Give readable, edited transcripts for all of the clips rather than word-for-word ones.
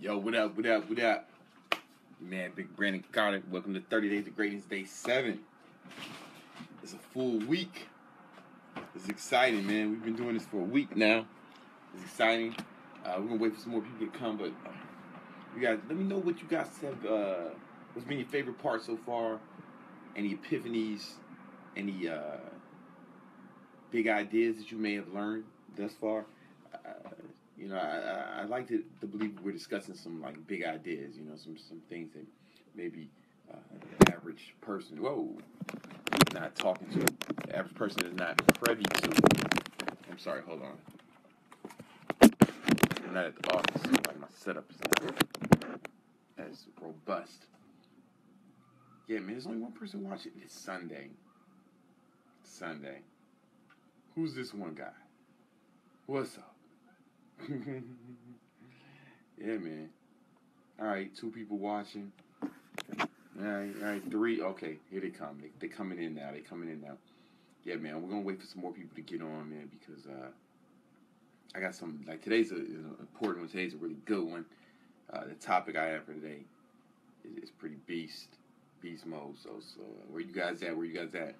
Yo, what up, what up, what up? Man, Big Brandon Carter. Welcome to 30 Days of Greatness, Day 7. It's a full week. It's exciting, man. We've been doing this for a week now. It's exciting. We're going to wait for some more people to come, but you guys, let me know what you guys have, what's been your favorite part so far, any epiphanies, any big ideas that you may have learned thus far. You know, I like to believe we're discussing some like big ideas. You know, some things that maybe the average person, not talking to. The average person is not privy to. I'm sorry, hold on. I'm not at the office, so like my setup is not as robust. Yeah, man, there's only one person watching. It's Sunday. Sunday. Who's this one guy? What's up? Yeah, man. All right, 2 people watching. All right, 3. Okay, here they come. They coming in now. Yeah, man, we're gonna wait for some more people to get on, man, because I got some. Like today's an important one. Today's a really good one. The topic I have for today is pretty beast mode. So where you guys at? And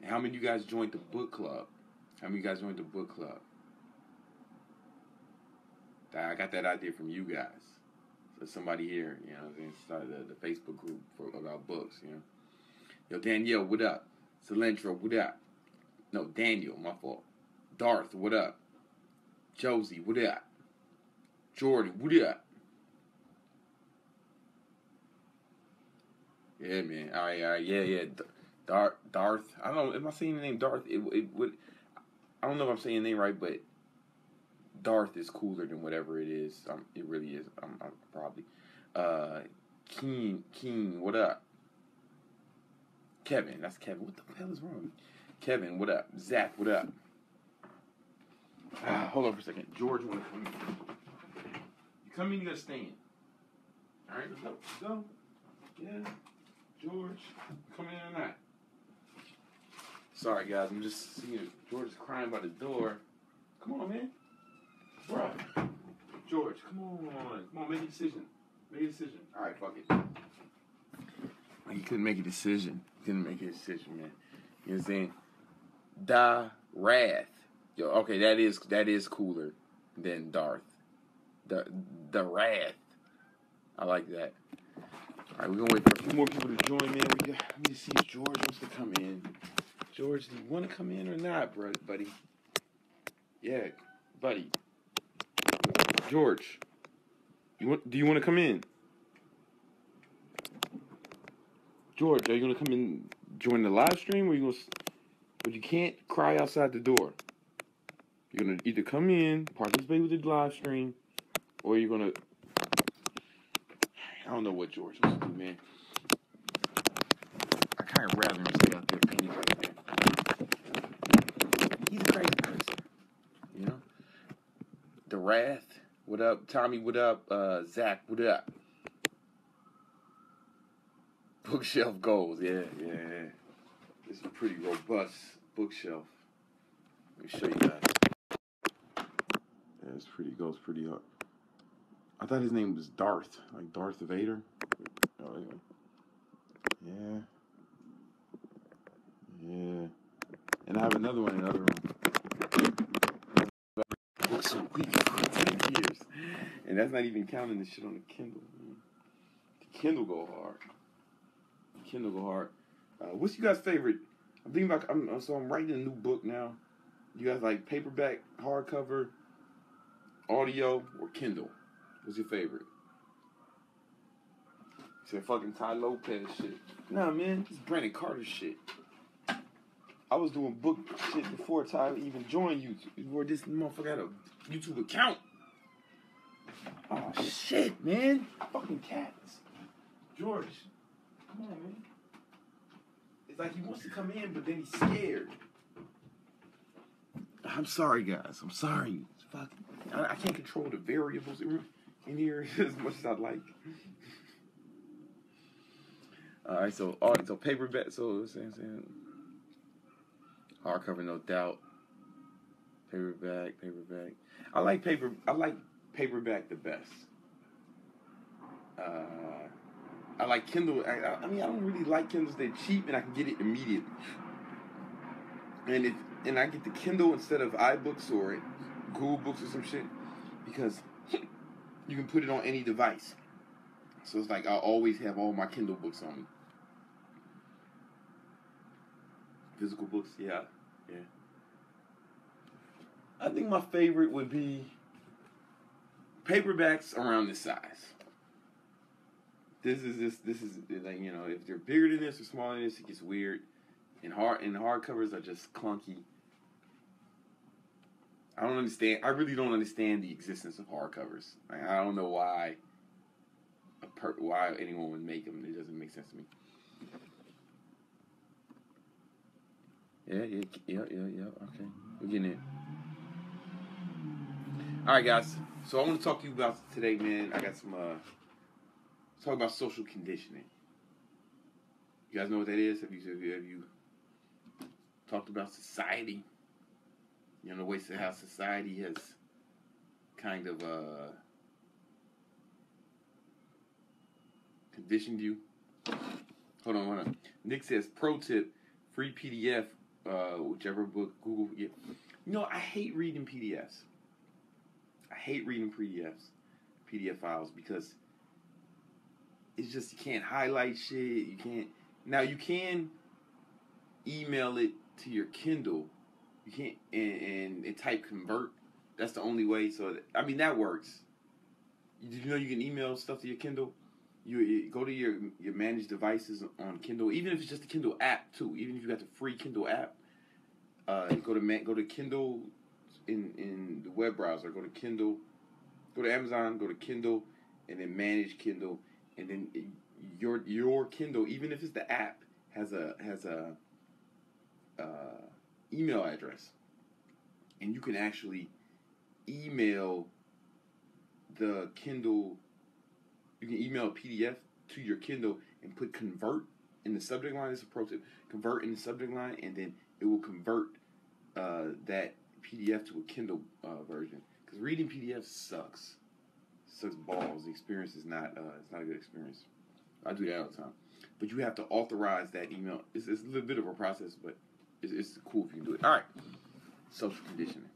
how many of you guys joined the book club? I got that idea from you guys. So somebody here, you know, started the Facebook group about books, you know. Yo, Danielle, what up? Cilantro, what up? No, Daniel, my fault. Darth, what up? Josie, what up? Jordan, what up? Yeah, man. All right, yeah. Darth. I don't know. Am I saying the name Darth? It would. I don't know if I'm saying the name right, but Darth is cooler than whatever it is. It really is. I'm probably. Keen, what up? Kevin, that's Kevin. What the hell is wrong? Kevin, what up? Zach, what up? Hold on for a second. George, wanna come in? You come in, you gotta stay in. All right, let's go. Yeah, George, come in or not? Sorry, guys. I'm just seeing George is crying by the door. Come on, man. Bro. George, come on, make a decision. All right, fuck it. He couldn't make a decision. Man. You know what I'm saying? Da Wrath. Yo, okay, that is cooler than Darth. The Wrath. I like that. All right, we're gonna wait for a few more people to join, man. Let me see if George wants to come in. George, do you want to come in or not, buddy? Yeah, buddy. George, do you want to come in? George, are you gonna come in, join the live stream, or but you can't cry outside the door. You're gonna either come in, participate with the live stream, or you're gonna. I don't know what George wants to do, man. I kind of rather him stay out there painting right there. He's a crazy person, you know. The Wrath, what up? Tommy, what up? Zach, what up? Bookshelf goals, yeah. It's a pretty robust bookshelf. Let me show you guys. Yeah, it goes pretty hard. I thought his name was Darth, like Darth Vader. Oh, anyway. Yeah. And I have another one in the other room. Books a week for 10 years. And that's not even counting the shit on the Kindle. Man. The Kindle go hard. What's you guys' favorite? I'm thinking about. I'm writing a new book now. You guys like paperback, hardcover, audio, or Kindle? What's your favorite? You said fucking Ty Lopez shit. Nah, man, this is Brandon Carter shit. I was doing book shit before Ty even joined YouTube. Before this motherfucker had a YouTube account. Oh shit, man! Fucking cats. George. Come on, man. It's like he wants to come in, but then he's scared. I'm sorry, guys. I'm sorry. I can't control the variables in here as much as I'd like. All right, so paperback. So saying hardcover, no doubt. Paperback. I like paperback the best. I like Kindle. I mean, I don't really like Kindles. They're cheap and I can get it immediately. And I get the Kindle instead of iBooks or Google Books or some shit because you can put it on any device. So it's like I'll always have all my Kindle books on me. Physical books, yeah. I think my favorite would be paperbacks around this size. This is like, you know, if they're bigger than this or smaller than this, it gets weird. And hardcovers are just clunky. I really don't understand the existence of hardcovers. Like, I don't know why anyone would make them. It doesn't make sense to me. Yeah. Okay, we're getting it. All right, guys. So I want to talk to you about today, man. I got some. Talk about social conditioning. You guys know what that is? Have you talked about society? You know, the ways of how society has kind of conditioned you. Hold on. Nick says, pro tip, free PDF, whichever book, Google. Yeah. You know, I hate reading PDFs. I hate reading PDF files, because it's just, you can't highlight shit. You can't. Now, you can email it to your Kindle. You can't, and type convert. That's the only way. So, I mean, that works. Did you know you can email stuff to your Kindle? You go to your managed devices on Kindle, even if it's just the Kindle app too. Even if you got the free Kindle app, go to Kindle in the web browser. Go to Kindle, go to Amazon, go to Kindle, and then manage Kindle, and then your Kindle, even if it's the app, has a email address, and you can actually email the Kindle. You can email a PDF to your Kindle and put convert in the subject line. It's a pro tip. Convert in the subject line, and then it will convert that PDF to a Kindle version. Because reading PDFs sucks balls. The experience is not it's not a good experience. I do that all the time. But you have to authorize that email. It's a little bit of a process, but it's cool if you can do it. All right. Social conditioning.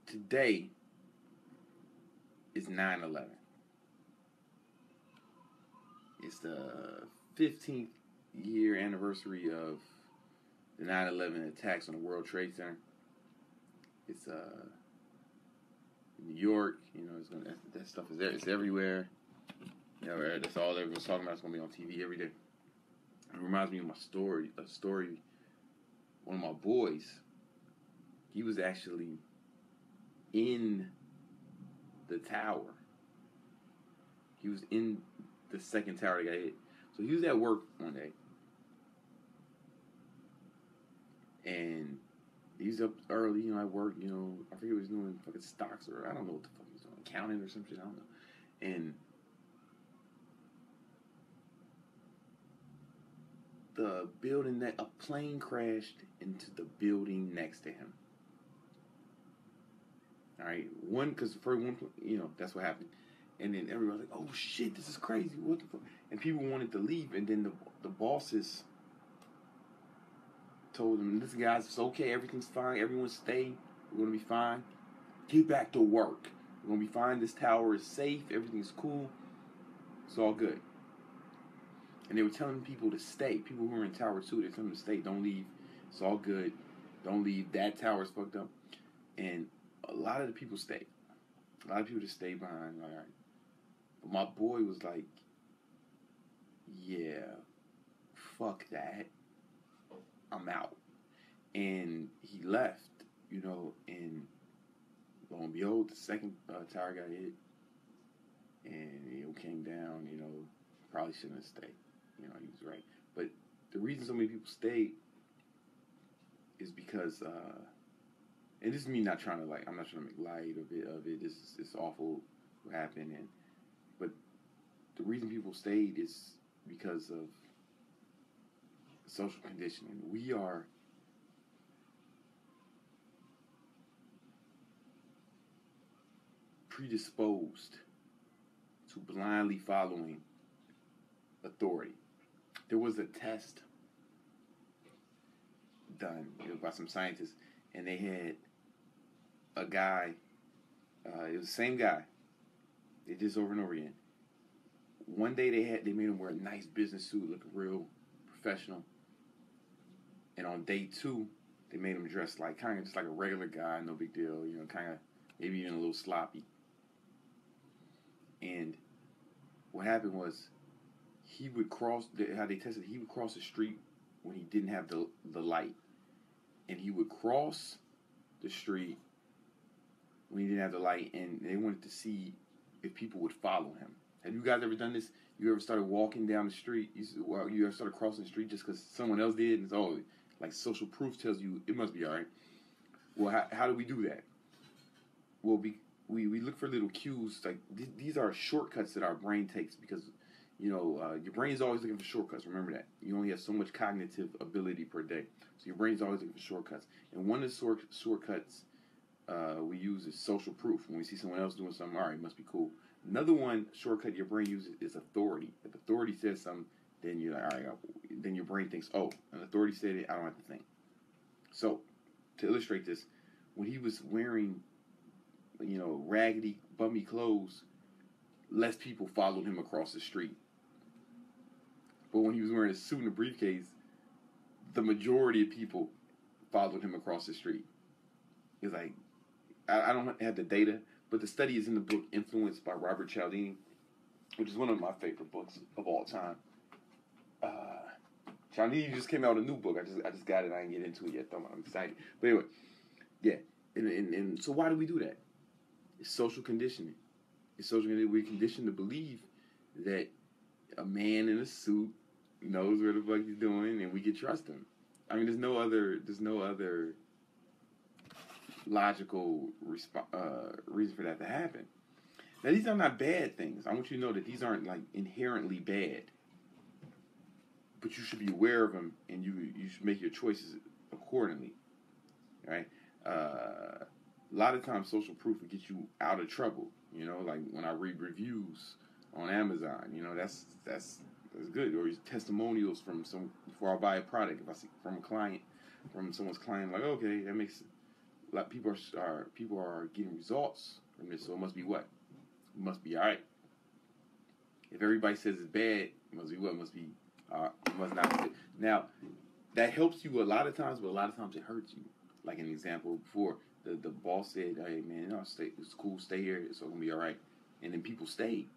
Today is 9/11. It's the 15th year anniversary of the 9/11 attacks on the World Trade Center. It's in New York. You know, that stuff is there. It's everywhere. You know, that's all everyone's talking about. It's gonna be on TV every day. It reminds me of a story. One of my boys, he was actually in the tower. He was in the second tower that got hit. So he was at work one day, and he's up early, you know, at work, you know, I forget what he's doing, fucking stocks, or I don't know what the fuck he's doing, accounting or some shit, I don't know. And the building a plane crashed into the building next to him. All right, you know, that's what happened. And then everyone's like, "Oh shit, this is crazy! What the fuck?" And people wanted to leave, and then the bosses told them, "Listen, guys, it's okay. Everything's fine. Everyone stay. We're gonna be fine. Get back to work. We're gonna be fine. This tower is safe. Everything's cool. It's all good." And they were telling people to stay. People who were in Tower 2, they're telling them to stay. Don't leave. It's all good. Don't leave. That tower's fucked up. And a lot of the people stayed. A lot of people just stayed behind. All right. But my boy was like, yeah, fuck that. I'm out. And he left, you know, and lo and behold, the second tower got hit. And it came down, you know, probably shouldn't have stayed. You know, he was right. But the reason so many people stayed is because, and this is me not trying to, like, I'm not trying to make light of it. It's awful what happened. But the reason people stayed is because of social conditioning. We are predisposed to blindly following authority. There was a test done by some scientists, and they had a guy. It was the same guy. They did this over and over again. One day they made him wear a nice business suit, looking real professional. And on day 2, they made him dress like kind of just like a regular guy, no big deal, kind of maybe even a little sloppy. And what happened was he would cross, how they tested, he would cross the street when he didn't have the light. And he would cross the street when he didn't have the light, and they wanted to see if people would follow him. Have you guys ever done this? You ever started walking down the street? You ever started crossing the street just because someone else did? And it's all like social proof tells you it must be all right. Well, how do we do that? Well, we look for little cues. Like these are shortcuts that our brain takes because, your brain is always looking for shortcuts. Remember that. You only have so much cognitive ability per day. So your brain's always looking for shortcuts. And one of the shortcuts we use is social proof. When we see someone else doing something, all right, must be cool. Another shortcut your brain uses is authority. If authority says something, then you're like, all right, then your brain thinks, oh, an authority said it, I don't have to think. So, to illustrate this, when he was wearing, raggedy, bummy clothes, less people followed him across the street. But when he was wearing a suit and a briefcase, the majority of people followed him across the street. It's like, I don't have the data, but the study is in the book Influenced by Robert Cialdini, which is one of my favorite books of all time. Cialdini just came out with a new book. I just got it. I didn't get into it yet, though. I'm excited. But anyway, yeah. And so why do we do that? It's social conditioning. It's social conditioning. We're conditioned to believe that a man in a suit knows where the fuck he's doing, and we can trust him. I mean, there's no other logical reason for that to happen. Now, these are not bad things. I want you to know that these aren't like inherently bad, but you should be aware of them, and you should make your choices accordingly, right? A lot of times, social proof will get you out of trouble. Like when I read reviews on Amazon, that's good. Or testimonials from before I buy a product. If I see from someone's client, like, okay, that makes a lot. People are getting results from this, so it must be what? It must be all right. If everybody says it's bad, it must be what? It must be. It must not be good. Now, that helps you a lot of times, but a lot of times it hurts you. Like an example before, the boss said, "Hey man, stay. It's cool. Stay here. It's all gonna be all right." And then people stayed.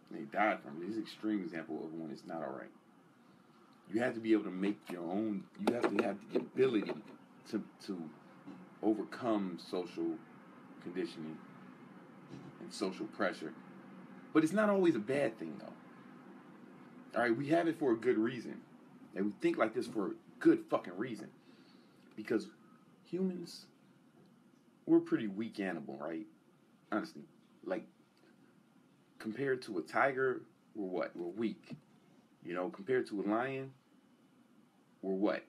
And they died from it. This is an extreme example of when it's not all right. You have to be able to make your own. You have to have the ability to overcome social conditioning and social pressure. But it's not always a bad thing, though. All right, we have it for a good reason. And we think like this for a good fucking reason. Because humans, we're a pretty weak animal, right? Honestly. Like, compared to a tiger, we're what? We're weak. Compared to a lion, we're what?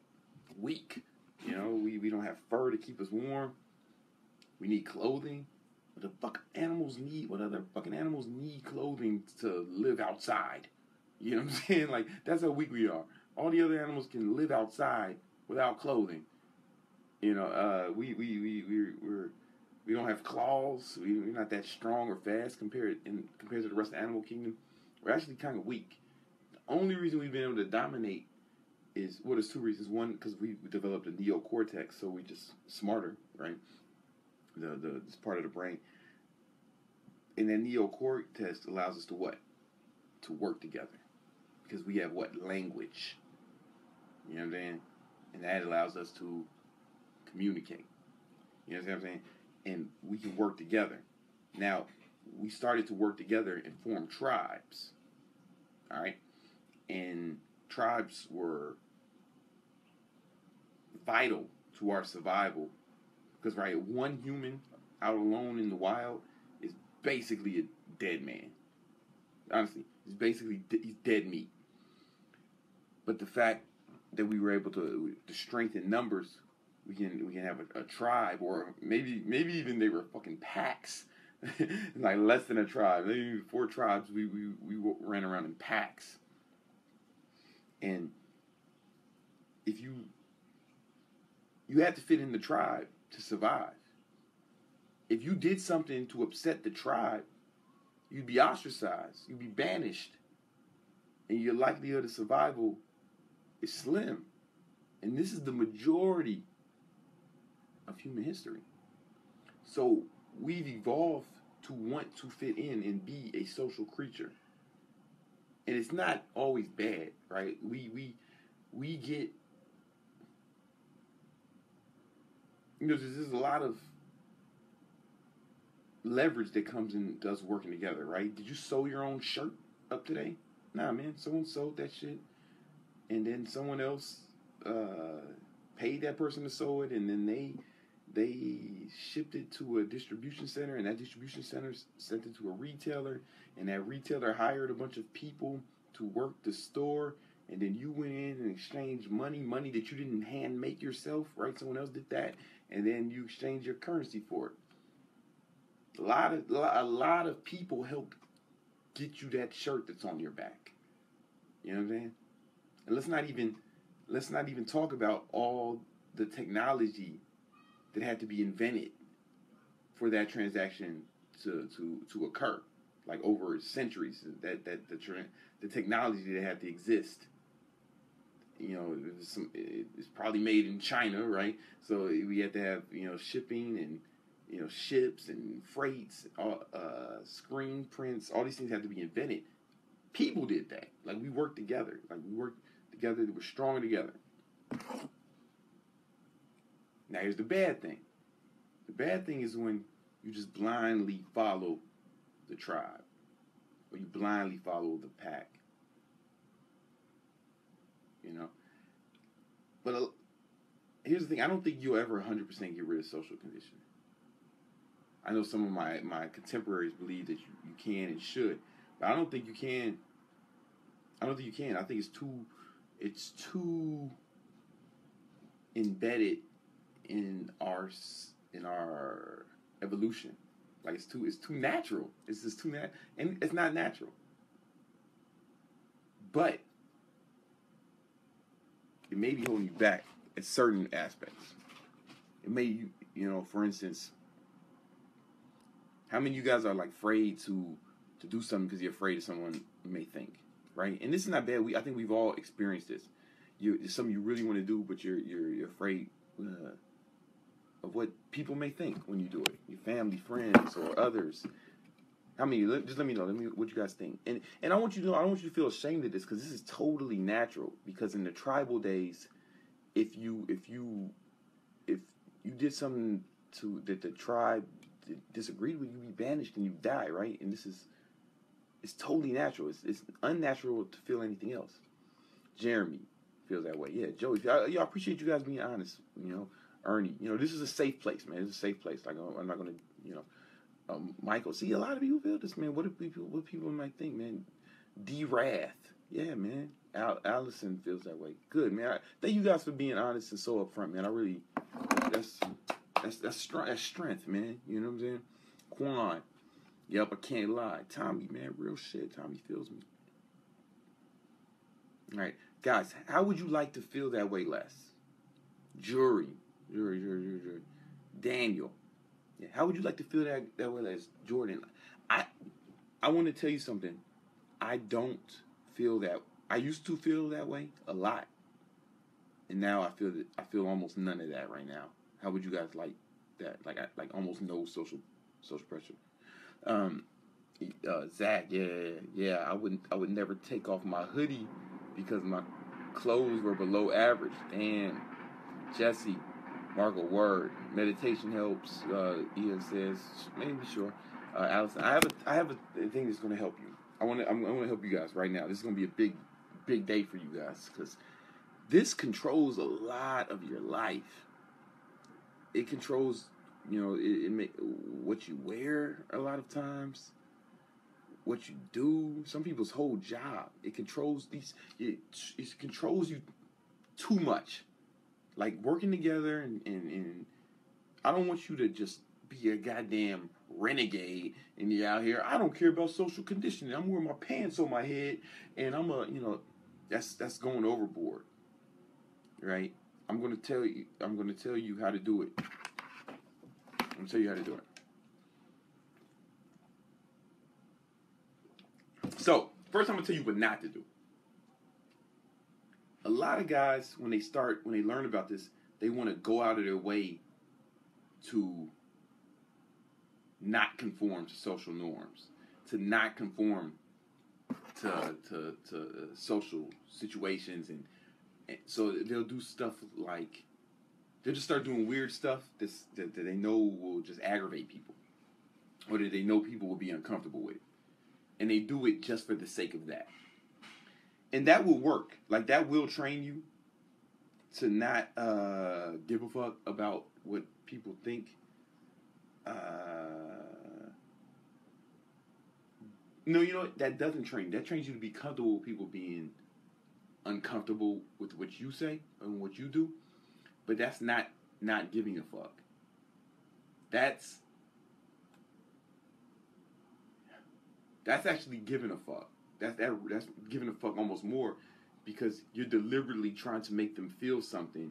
Weak. We don't have fur to keep us warm. We need clothing. What other fucking animals need clothing to live outside? You know what I'm saying? Like, that's how weak we are. All the other animals can live outside without clothing. We don't have claws. We're not that strong or fast compared to the rest of the animal kingdom. We're actually kind of weak. The only reason we've been able to dominate is, there's two reasons. One, because we developed a neocortex, so we're just smarter, right? This part of the brain. And that neocortex allows us to what? To work together. Because we have what? Language. You know what I'm saying? And that allows us to communicate. You know what I'm saying? And we can work together. Now, we started to work together and form tribes. Alright? And tribes were vital to our survival. Because, right, one human out alone in the wild is basically a dead man. Honestly, he's dead meat. But the fact that we were able to strength in numbers We can have a tribe, or maybe even they were fucking packs, like less than a tribe. Maybe 4 tribes. We ran around in packs, and if you had to fit in the tribe to survive. If you did something to upset the tribe, you'd be ostracized. You'd be banished, and your likelihood of survival is slim. And this is the majority of human history. So we've evolved to want to fit in and be a social creature. And it's not always bad, right? We get, there's a lot of leverage that comes in us working together, right? Did you sew your own shirt up today? Nah, man. Someone sewed that shit, and then someone else paid that person to sew it, and then they shipped it to a distribution center, and that distribution center sent it to a retailer, and that retailer hired a bunch of people to work the store, and then you went in and exchanged money that you didn't hand make yourself, right? Someone else did that, and then you exchanged your currency for it. A lot of people helped get you that shirt that's on your back. You know what I'm saying? And let's not even talk about all the technology that had to be invented for that transaction to occur, like over centuries. That the technology that had to exist. You know, it's probably made in China, right? So we had to have shipping and ships and freights, screen prints. All these things had to be invented. People did that. Like we worked together. They were stronger together. Now here's the bad thing. The bad thing is when you just blindly follow the tribe, or you blindly follow the pack. But here's the thing. I don't think you'll ever 100% get rid of social conditioning. I know some of my contemporaries believe that you can and should, but I don't think you can. I think it's too embedded in our evolution. Like it's too natural. It's just too natural, and it's not natural. But it may be holding you back at certain aspects. It may, for instance, how many of you guys are like afraid to do something because you're afraid of someone may think, right? And this is not bad. I think we've all experienced this. It's something you really want to do, but you're afraid of what people may think when you do it. Your family, friends, or others. How many? Just let me know. What you guys think. And I want you to know. I don't want you to feel ashamed of this because this is totally natural. Because in the tribal days, if you did something that the tribe disagreed with, you'd be banished and you die, right? And it's totally natural. It's unnatural to feel anything else. Jeremy feels that way. Yeah, Joey. I appreciate you guys being honest. Ernie. This is a safe place, man. It's a safe place. Like I'm not gonna, Michael. See, a lot of people feel this, man. What people might think, man. D Wrath. Yeah, man. Allison feels that way. Good, man. Thank you guys for being honest and so upfront, man. I really, that's strength, man. You know what I'm saying? Quan. Yep, I can't lie. Tommy, man, real shit. Tommy feels me. All right, guys, how would you like to feel that way less? Jury. Daniel. Yeah, how would you like to feel that way less? Jordan. I want to tell you something. I don't feel that. I used to feel that way a lot, and now I feel almost none of that right now. How would you guys like that? Like almost no social pressure. Zach, yeah. I would never take off my hoodie because my clothes were below average. Damn. Jesse, Margot, word. Meditation helps. Ian says, maybe sure. Allison, I have a thing that's going to help you. I'm going to help you guys right now. This is going to be a big day for you guys because this controls a lot of your life. It controls, what you wear a lot of times, what you do. Some people's whole job. It controls it controls you too much. like working together, and I don't want you to just be a goddamn renegade and you're out here. I don't care about social conditioning. I'm wearing my pants on my head, and that's going overboard, right? I'm gonna tell you how to do it. I'm gonna tell you how to do it. So first, I'm gonna tell you what not to do. A lot of guys, when they learn about this, they want to go out of their way to not conform to social norms, to not conform to social situations, and so they'll do stuff like they'll just start doing weird stuff that they know will just aggravate people, or that they know people will be uncomfortable with, and they do it just for the sake of that. And that will work. Like, that will train you to not give a fuck about what people think. No, you know what? That doesn't train. That trains you to be comfortable with people being uncomfortable with what you say and what you do. But that's not giving a fuck. That's actually giving a fuck. That's giving a fuck almost more, because you're deliberately trying to make them feel something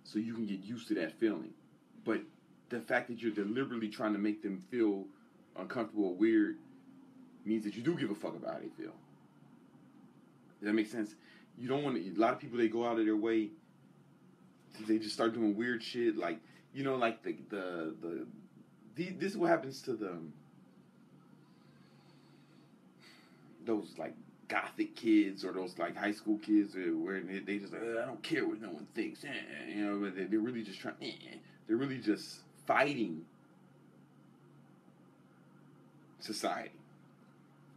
so you can get used to that feeling. But the fact that you're deliberately trying to make them feel uncomfortable or weird means that you do give a fuck about how they feel. Does that make sense? You don't want to. A lot of people, they go out of their way. They just start doing weird shit, like, like this is what happens to those like gothic kids, or those like high school kids where they just like, I don't care what no one thinks, but they're really just trying, they're really just fighting society.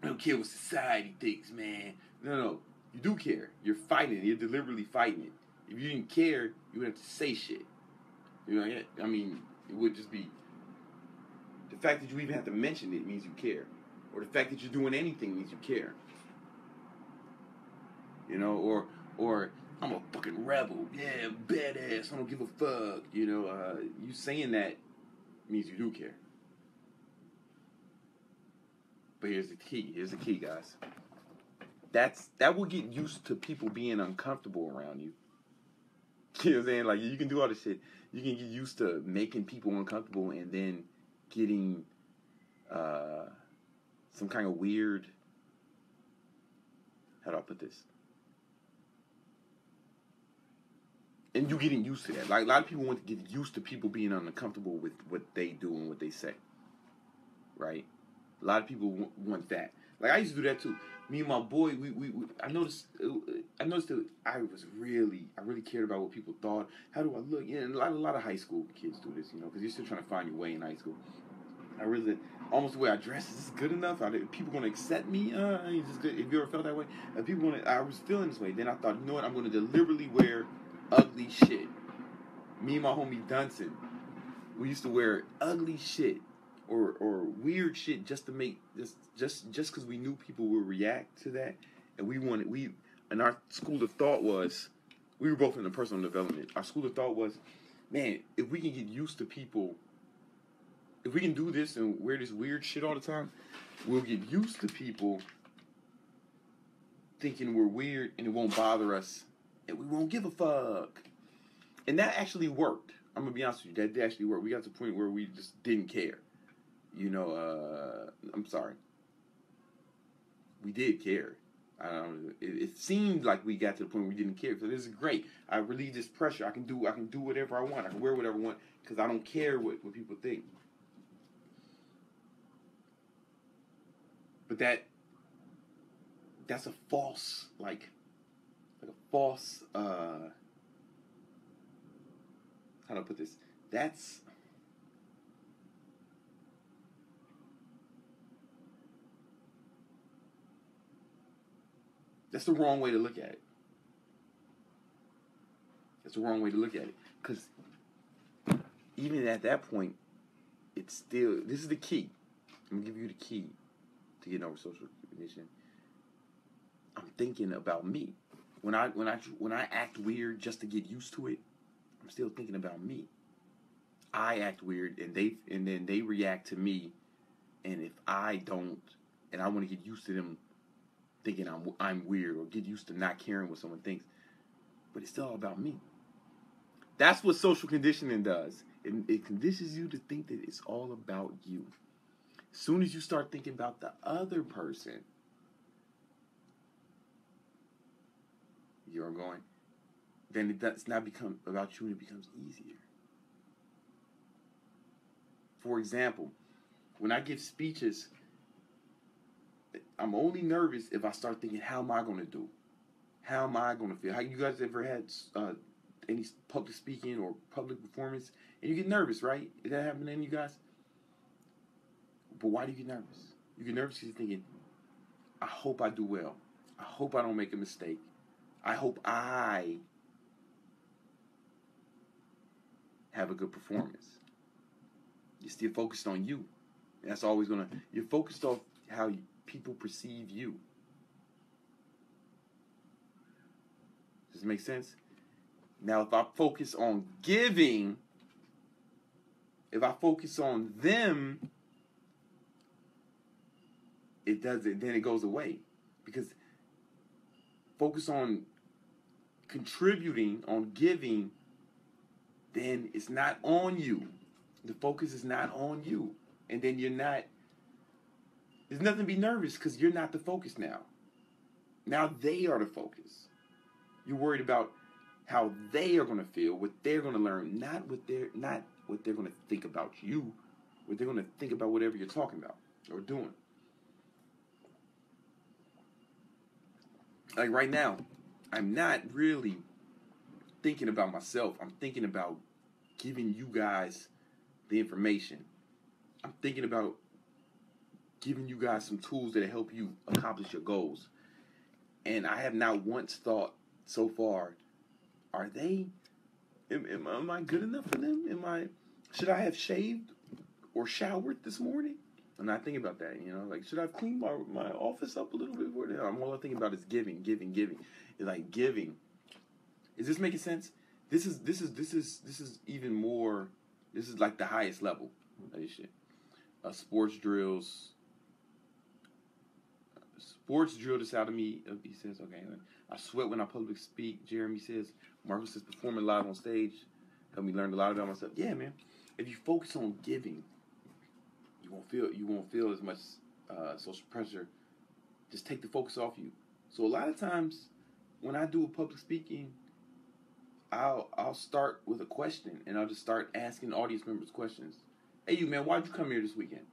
I don't care what society thinks, man. No, you do care. You're fighting it. You're deliberately fighting it. If you didn't care, you would have to say shit. I mean, it would just be the fact that you even have to mention it means you care. Or the fact that you're doing anything means you care. Or I'm a fucking rebel. Yeah, badass. I don't give a fuck. You saying that means you do care. But here's the key. Here's the key, guys. That will get used to people being uncomfortable around you. You know what I'm saying? Like, you can do all this shit. You can get used to making people uncomfortable and then getting some kind of weird, how do I put this? And you getting used to that. Like, a lot of people want to get used to people being uncomfortable with what they do and what they say. Right? A lot of people want that. Like, I used to do that too. Me and my boy, I noticed that I really cared about what people thought. How do I look? And a lot of high school kids do this, because you're still trying to find your way in high school. I really, almost the way I dress, is this good enough? Are people going to accept me? Is this good? If you ever felt that way? I was feeling this way. Then I thought, you know what? I'm going to deliberately wear ugly shit. Me and my homie Dunson, we used to wear ugly shit or weird shit just to make just because we knew people would react to that, and and our school of thought was, we were both in the personal development. Our school of thought was, man, if we can get used to people. If we can do this and wear this weird shit all the time, we'll get used to people thinking we're weird, and it won't bother us, and we won't give a fuck. And that actually worked. I'm going to be honest with you. That actually worked. We got to the point where we just didn't care. I'm sorry. We did care. It seemed like we got to the point where we didn't care. So this is great. I relieve this pressure. I can do whatever I want. I can wear whatever I want because I don't care what people think. But that's a false, like a false, how do I put this? That's the wrong way to look at it. That's the wrong way to look at it. Because even at that point, it's still, this is the key. I'm going to give you the key to getting over social conditioning. I'm thinking about me. When I act weird just to get used to it, I'm still thinking about me. I act weird, and then they react to me. And if I don't, and I want to get used to them thinking I'm weird, or get used to not caring what someone thinks, but it's still all about me. That's what social conditioning does. It conditions you to think that it's all about you. As soon as you start thinking about the other person, you're going, then it does not become about you, and it becomes easier. For example, when I give speeches, I'm only nervous if I start thinking, how am I going to do? How am I going to feel? How you guys ever had any public speaking or public performance, and you get nervous, right? Did that happen to any of you guys? But why do you get nervous? You get nervous because you're thinking, I hope I do well. I hope I don't make a mistake. I hope I have a good performance. You're still focused on you. That's always you're focused on how people perceive you. Does it make sense? Now, if I focus on giving, if I focus on them, it doesn't, then it goes away. Because focus on contributing, on giving, then it's not on you. The focus is not on you. And then there's nothing to be nervous because you're not the focus now. Now they are the focus. You're worried about how they are going to feel, what they're going to learn, not what they're going to think about you, what they're going to think about whatever you're talking about or doing. Like right now, I'm not really thinking about myself. I'm thinking about giving you guys the information. I'm thinking about giving you guys some tools that help you accomplish your goals. And I have not once thought so far, am I good enough for them? Should I have shaved or showered this morning? I'm not thinking about that, like, should I have cleaned my office up a little bit more? All I'm thinking about is giving. It's like giving. Is this making sense? This is even more, this is like the highest level of this shit. Sports drill this out of me. He says, okay, I sweat when I public speak. Jeremy says, Marcus says, performing live on stage helped me learn a lot about myself. Yeah, man. If you focus on giving, you won't feel as much social pressure. Just take the focus off you. So a lot of times when I do a public speaking, I'll start with a question, and I'll just start asking audience members questions. Hey, you man, why'd you come here this weekend?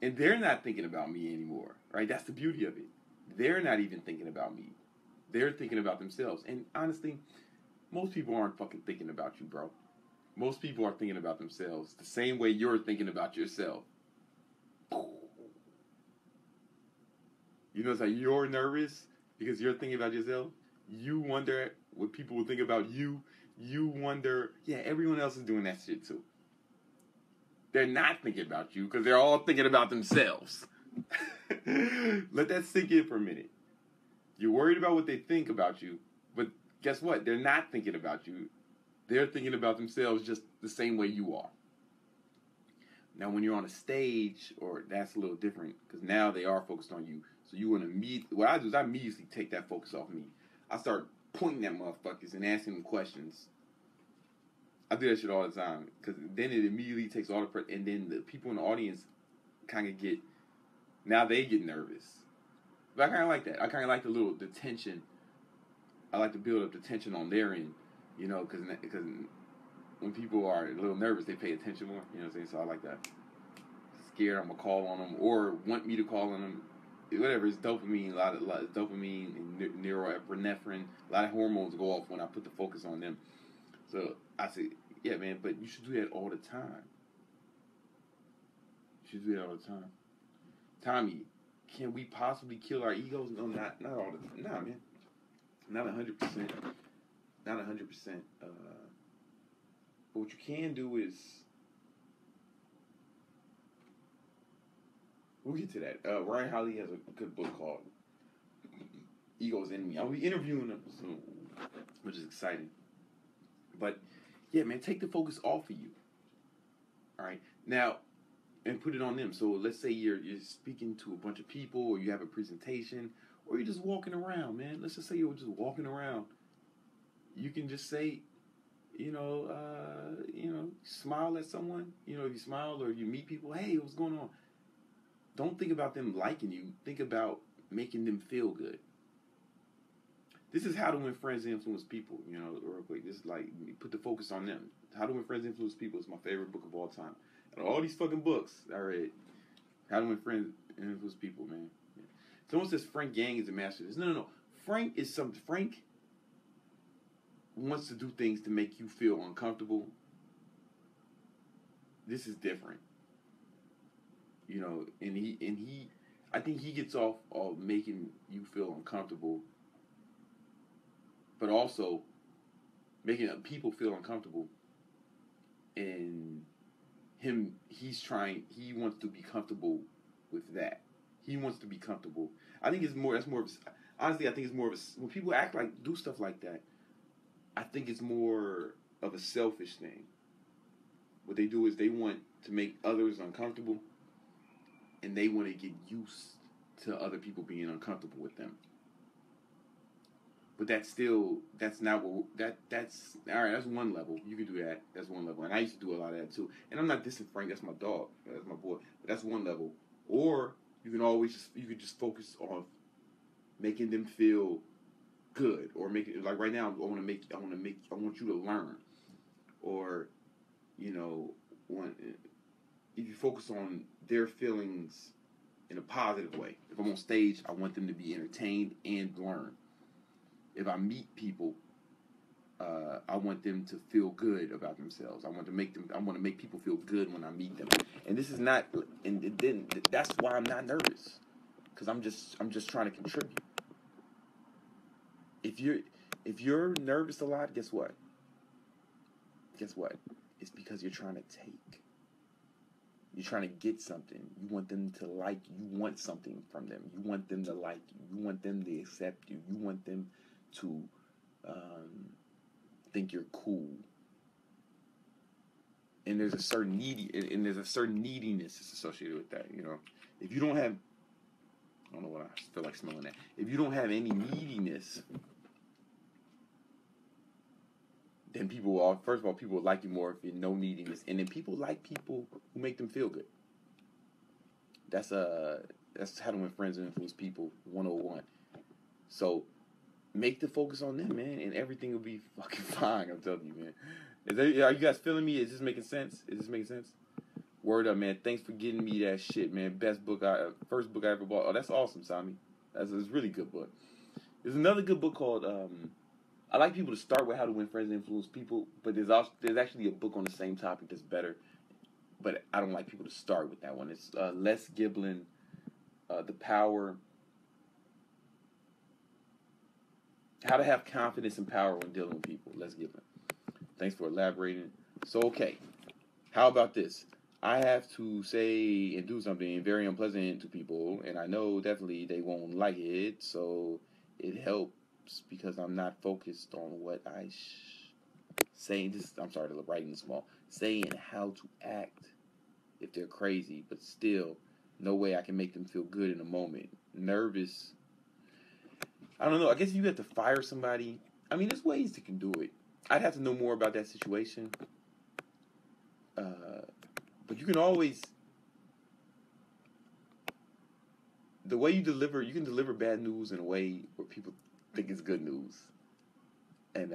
And they're not thinking about me anymore, right? That's the beauty of it. They're not even thinking about me. They're thinking about themselves. And honestly, most people aren't fucking thinking about you, bro. Most people are thinking about themselves the same way you're thinking about yourself. You notice how you're nervous because you're thinking about yourself? You wonder what people will think about you. You wonder, yeah, everyone else is doing that shit too. They're not thinking about you because they're all thinking about themselves. Let that sink in for a minute. You're worried about what they think about you, but guess what? They're not thinking about you. They're thinking about themselves just the same way you are. Now, when you're on a stage, that's a little different because now they are focused on you. So you want to what I do is I immediately take that focus off me. I start pointing at motherfuckers and asking them questions. I do that shit all the time because then it immediately takes all the pressure, and then the people in the audience kind of now they get nervous. But I kind of like that. I kind of like the tension. I like to build up the tension on their end, because when people are a little nervous, they pay attention more. You know what I'm saying? So I like that. Scared I'm gonna call on them or want me to call on them. Whatever, it's dopamine. A lot of dopamine and neuroepinephrine. A lot of hormones go off when I put the focus on them. So I say, yeah, man, but you should do that all the time. You should do that all the time. Tommy, can we possibly kill our egos? No, not all the time. Nah, man. Not 100%. Not 100%. But what you can do is, we'll get to that. Ryan Holiday has a good book called Ego's Enemy. I'll be interviewing him soon, which is exciting. But yeah, man, take the focus off of you. All right, now, and put it on them. So let's say you're speaking to a bunch of people, or you have a presentation, or you're just walking around, man. Let's just say you're just walking around. You can just say, smile at someone. If you smile or you meet people, hey, what's going on? Don't think about them liking you. Think about making them feel good. This is How to Win Friends and Influence People. Real quick. This is like, put the focus on them. How to Win Friends and Influence People is my favorite book of all time. And all these fucking books I read, How to Win Friends and Influence People, man. Yeah. Someone says Frank Yang is a master of this. No. Frank wants to do things to make you feel uncomfortable. This is different. And he I think he gets off of making you feel uncomfortable, but also making people feel uncomfortable. And he wants to be comfortable with that. He wants to be comfortable. I think honestly, I think it's more of when people do stuff like that, I think it's more of a selfish thing. What they do is they want to make others uncomfortable, and they want to get used to other people being uncomfortable with them. But that's not all right. That's one level. You can do that. That's one level. And I used to do a lot of that too. And I'm not dissing Frank. That's my dog. That's my boy. But that's one level. Or you could just focus on making them feel good, or make it like right now. I want you to learn, or if you focus on their feelings in a positive way. If I'm on stage, I want them to be entertained and learn. If I meet people, I want them to feel good about themselves. I want to make people feel good when I meet them. And this is not, and then that's why I'm not nervous, because I'm just trying to contribute. If you're nervous a lot, guess what? It's because you're trying to take. You're trying to get something. You want them to like you. You want something from them. You want them to like you. You want them to accept you. You want them to think you're cool. And there's a certain neediness that's associated with that. If you don't have, I don't know what I feel like smelling that. If you don't have any neediness, then people will like you more if you have no neediness. And then people like people who make them feel good. That's How to Win Friends and Influence People 101. So make the focus on them, man, and everything will be fucking fine. I'm telling you, man. Are you guys feeling me? Is this making sense? Word up, man. Thanks for getting me that shit, man. First book I ever bought. Oh, that's awesome, Sami. That's a really good book. There's another good book called I like people to start with How to Win Friends and Influence People, but there's actually a book on the same topic that's better, but I don't like people to start with that one. It's Les Giblin, The Power, How to Have Confidence and Power When Dealing with People. Les Giblin. Thanks for elaborating. So, okay, how about this? I have to say and do something very unpleasant to people, and I know definitely they won't like it, so it helps because I'm not focused on what I saying. I'm sorry to write in small. Saying how to act if they're crazy, but still, no way I can make them feel good in a moment. Nervous. I don't know. I guess you have to fire somebody. I mean, there's ways you can do it. I'd have to know more about that situation. But you can always, the way you can deliver bad news in a way where people think it's good news. And,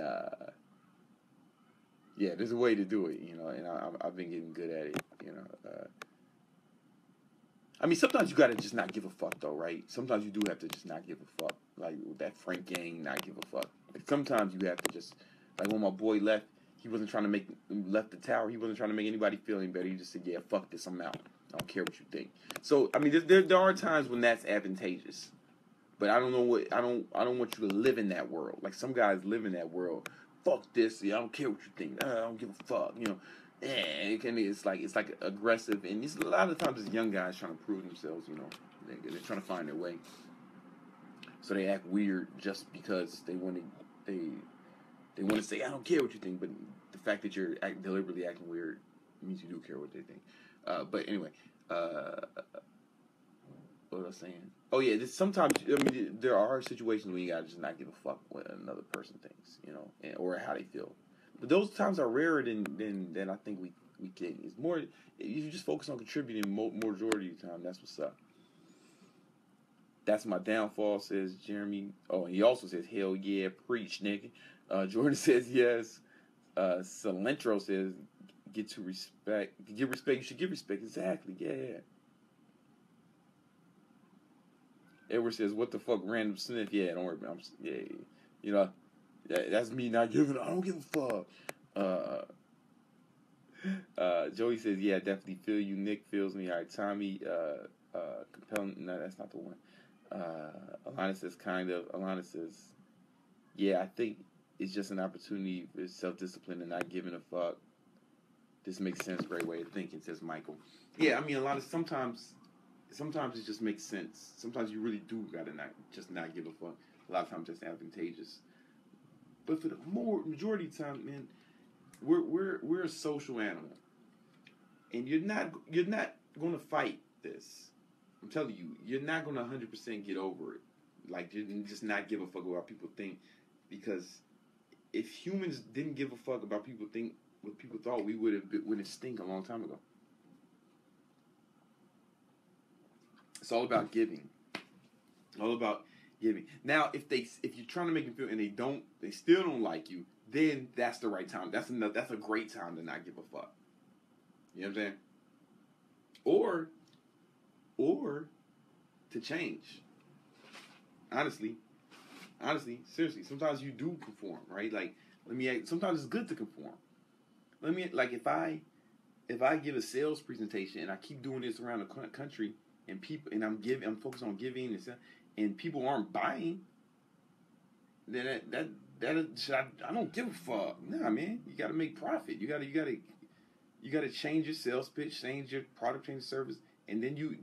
yeah, there's a way to do it, and I've been getting good at it, I mean, sometimes you gotta just not give a fuck, though, right? Sometimes you do have to just not give a fuck. Like, that Frank Gang, not give a fuck. Like, sometimes you have to just, like, when my boy left, left the tower, he wasn't trying to make anybody feel any better. He just said, yeah, fuck this, I'm out. I don't care what you think. So, I mean, there are times when that's advantageous. But I don't want you to live in that world. Like, some guys live in that world. Fuck this, I don't care what you think. I don't give a fuck, it's like aggressive, and it's a lot of times it's young guys trying to prove themselves, they're trying to find their way, so they act weird just because they They want to say, I don't care what you think, but the fact that you're deliberately acting weird means you do care what they think. But anyway, what was I saying? Oh yeah, sometimes there are situations where you gotta just not give a fuck what another person thinks, or how they feel. But those times are rarer than I think we think. It's more you just focus on contributing majority of the time. That's what's up. That's my downfall, says Jeremy. Oh, and he also says, hell yeah, preach, nigga. Jordan says yes. Cilantro says, give respect. You should give respect. Exactly. Yeah. Edward says, what the fuck, random Smith? Yeah, don't worry about it. Yeah. That's me not giving. I don't give a fuck. Joey says, yeah, I definitely feel you. Nick feels me. All right, Tommy, compelling. No, that's not the one. Alana says, kind of. Alana says, yeah, I think it's just an opportunity for self-discipline and not giving a fuck. This makes sense. Great way of thinking, says Michael. Yeah, I mean, sometimes it just makes sense. Sometimes you really do gotta not give a fuck. A lot of times it's advantageous. But for the majority of the time, man, we're a social animal. And you're not gonna fight this. I'm telling you, you're not gonna 100% get over it. Like, you just not give a fuck about what people think. Because if humans didn't give a fuck about what people thought, we wouldn't stink a long time ago. It's all about giving. All about giving. Now, if you're trying to make them feel and they still don't like you, then that's the right time. That's a great time to not give a fuck. You know what I'm saying? Or to change. Honestly, seriously, sometimes you do conform, right? Like, sometimes it's good to conform. If I give a sales presentation and I keep doing this around the country and I'm focused on giving and people aren't buying, then I don't give a fuck. Nah, man, you gotta make profit. You gotta change your sales pitch, change your product, change your service, and then you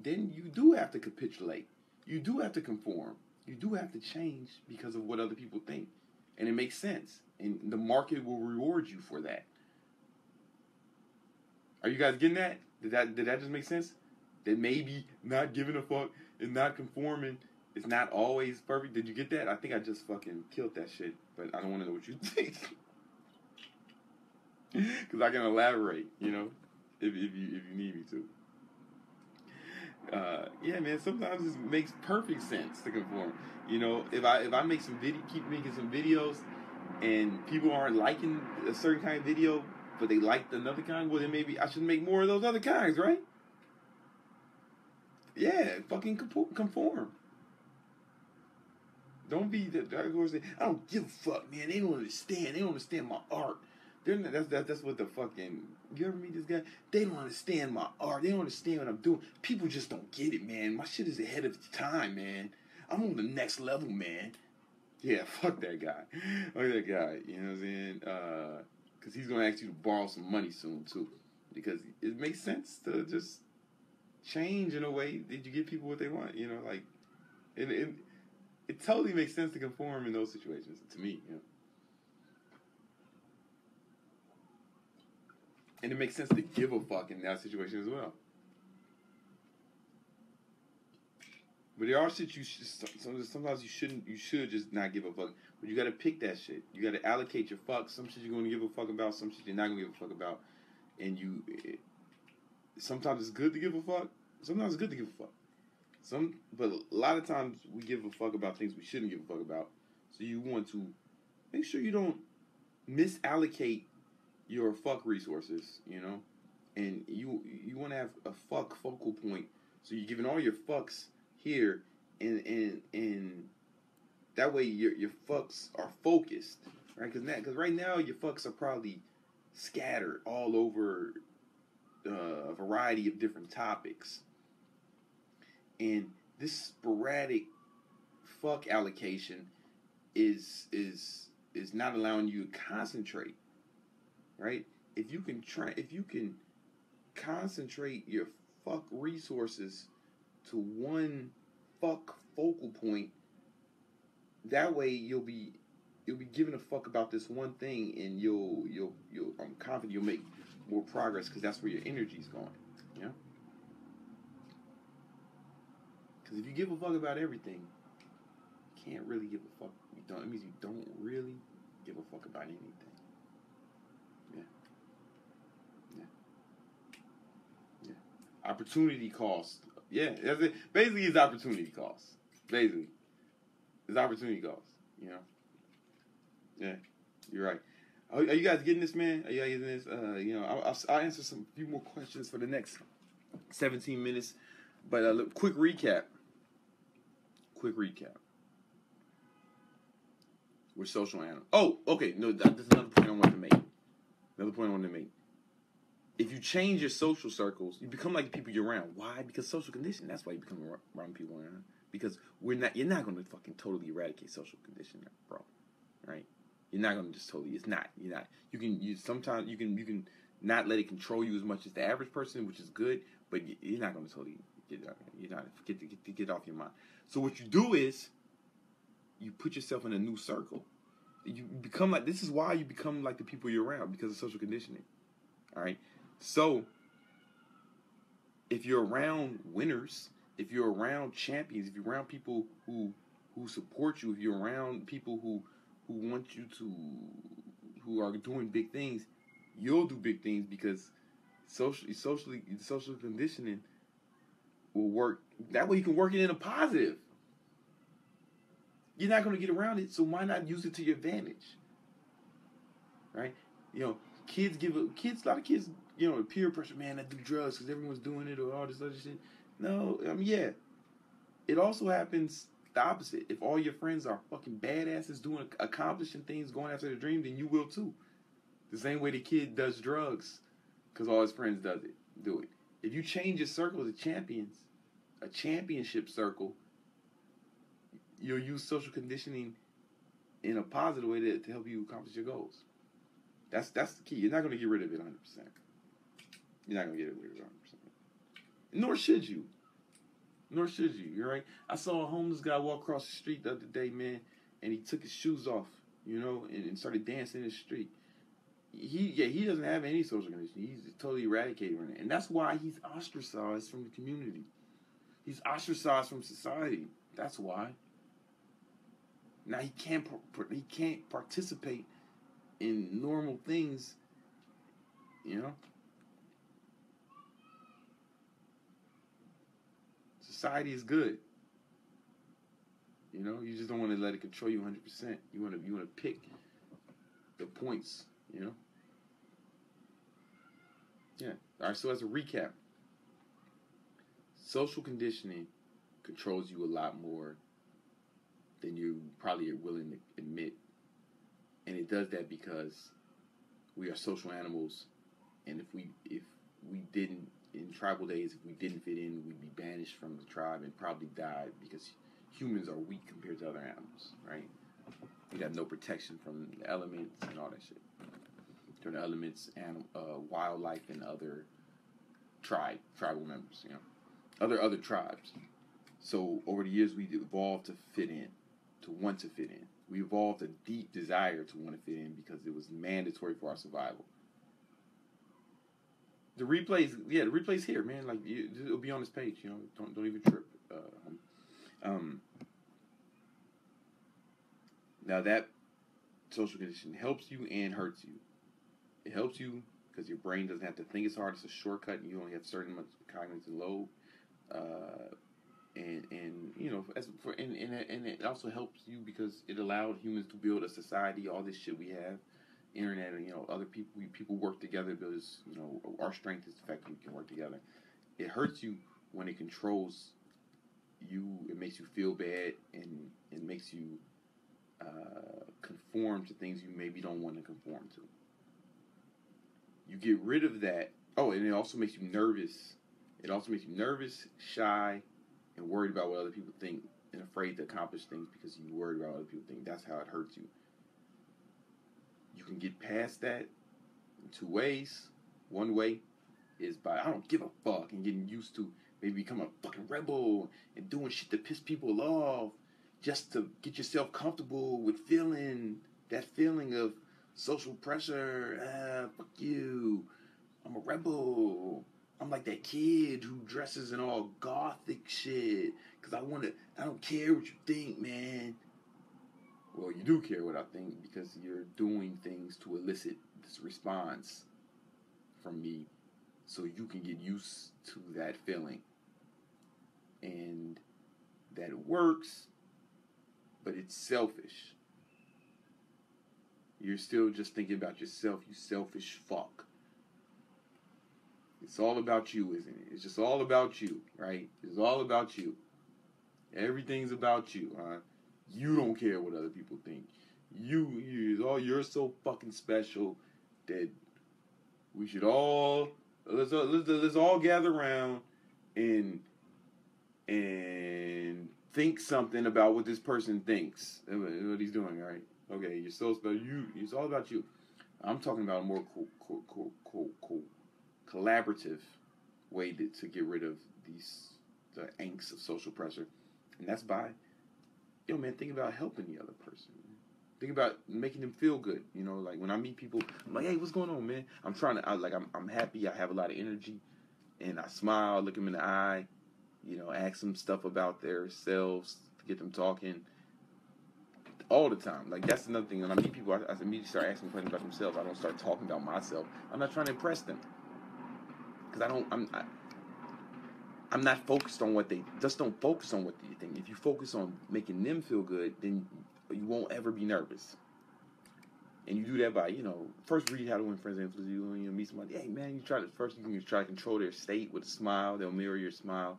do have to capitulate. You do have to conform. You do have to change because of what other people think, and it makes sense. And the market will reward you for that. Are you guys getting that? Did that just make sense? That maybe not giving a fuck and not conforming is not always perfect. Did you get that? I think I just fucking killed that shit, but I don't want to know what you think. Because I can elaborate, if you need me to. Yeah, man. Sometimes it makes perfect sense to conform. If I make keep making some videos, and people aren't liking a certain kind of video, but they liked another kind, well then maybe I should make more of those other kinds, right? Yeah, fucking conform. Don't be I don't give a fuck, man. They don't understand. They don't understand my art. That's what the fucking. You ever meet this guy? They don't understand my art. They don't understand what I'm doing. People just don't get it, man. My shit is ahead of its time, man. I'm on the next level, man. Yeah, fuck that guy. Fuck that guy. You know what I'm saying? Because he's gonna ask you to borrow some money soon too. Because it makes sense to just change in a way that you give people what they want. It totally makes sense to conform in those situations to me. And it makes sense to give a fuck in that situation as well. But there are shit sometimes you should just not give a fuck. But you gotta pick that shit. You gotta allocate your fuck. Some shit you're gonna give a fuck about, some shit you're not gonna give a fuck about. And sometimes it's good to give a fuck. Sometimes it's good to give a fuck. But a lot of times we give a fuck about things we shouldn't give a fuck about. So you want to make sure you don't misallocate your fuck resources, and you want to have a fuck focal point. So you're giving all your fucks here, and that way your fucks are focused, right? Because right now your fucks are probably scattered all over a variety of different topics, and this sporadic fuck allocation is not allowing you to concentrate. Right? If you can concentrate your fuck resources to one fuck focal point, that way you'll be you'll be giving a fuck about this one thing, and I'm confident you'll make more progress because that's where your energy's going. You know. Because if you give a fuck about everything, you can't really give a fuck. It means you don't really give a fuck about anything. Yeah. Opportunity cost. Yeah, that's it. Basically, it's opportunity cost. Basically, it's opportunity cost. You know. Yeah, you're right. Are you guys getting this, man? Are you guys getting this? I'll answer some few more questions for the next 17 minutes. But look, quick recap. We're social animals. Oh, okay. No, that's another point I wanted to make. If you change your social circles, you become like the people you're around. Why? Because social conditioning. That's why you become around people around. Because you're not going to fucking totally eradicate social conditioning, bro. Right? You're not going to just totally. You're not. Sometimes you can not let it control you as much as the average person, which is good. But you're not going to totally get off your mind. So what you do is you put yourself in a new circle. You become like. This is why you become like the people you're around, because of social conditioning. All right. So, if you're around winners, if you're around champions, if you're around people who support you, if you're around people who want you to, who are doing big things, you'll do big things because social conditioning will work. That way you can work it in a positive. You're not going to get around it, so why not use it to your advantage? Right? You know, a lot of kids, peer pressure, man, that do drugs because everyone's doing it or all this other shit. No, I mean, yeah. It also happens the opposite. If all your friends are fucking badasses accomplishing things, going after their dream, then you will too. The same way the kid does drugs because all his friends do it. If you change your circle to champions, a championship circle, you'll use social conditioning in a positive way to help you accomplish your goals. That's the key. You're not going to get rid of it 100%. You're not going to get rid of it 100%. Nor should you. You're right. I saw a homeless guy walk across the street the other day, man, and he took his shoes off, and started dancing in the street. He doesn't have any social conditioning. He's totally eradicated from it. And that's why he's ostracized from the community. He's ostracized from society. That's why. Now he can't participate in normal things, Society is good. You just don't want to let it control you 100%. You want to pick the points, Yeah. All right. So as a recap, social conditioning controls you a lot more than you probably are willing to admit. And it does that because we are social animals, and if we didn't, in tribal days, if we didn't fit in, we'd be banished from the tribe and probably died because humans are weak compared to other animals, right? We have no protection from the elements and all that shit. From the elements, wildlife, and other tribal members, other tribes. So over the years, we evolved to fit in, to want to fit in. We evolved a deep desire to want to fit in because it was mandatory for our survival. The replay's here, man. Like it'll be on this page. Don't even trip. Now that social condition helps you and hurts you. It helps you because your brain doesn't have to think as hard. It's a shortcut, and you only have certain much cognitive load. And it also helps you because it allowed humans to build a society. All this shit we have, internet, and other people work together because our strength is the fact that we can work together. It hurts you when it controls you. It makes you feel bad, and it makes you conform to things you maybe don't want to conform to. You get rid of that. Oh, and it also makes you nervous. It also makes you nervous, shy, and worried about what other people think, and afraid to accomplish things because you're worried about what other people think. That's how it hurts you. You can get past that in two ways. One way is by, I don't give a fuck, and getting used to maybe becoming a fucking rebel and doing shit to piss people off just to get yourself comfortable with feeling That feeling of social pressure. Fuck you. I'm a rebel. I'm like that kid who dresses in all gothic shit. Because I don't care what you think, man. Well, you do care what I think because you're doing things to elicit this response from me so you can get used to that feeling. And that works, but it's selfish. You're still just thinking about yourself, you selfish fuck. It's all about you, isn't it? It's just all about you, right? It's all about you. Everything's about you, huh? You don't care what other people think. You're so fucking special that we should all let's all gather around and think something about what this person thinks. What he's doing, right? Okay, you're so special. It's all about you. I'm talking about a more collaborative way to get rid of the angst of social pressure, and that's by, man, think about helping the other person. Think about making them feel good. Like when I meet people, I'm like, hey, what's going on, man? I'm happy. I have a lot of energy, and I smile, look them in the eye, ask them stuff about themselves, get them talking. All the time. Like, that's another thing. When I meet people, I immediately start asking questions about themselves. I don't start talking about myself. I'm not trying to impress them. Because I'm not focused on what don't focus on what they think. If you focus on making them feel good, then you won't ever be nervous. And you do that by, first read How to Win Friends and Influence You. When you meet somebody, hey, man, you can try to control their state with a smile. They'll mirror your smile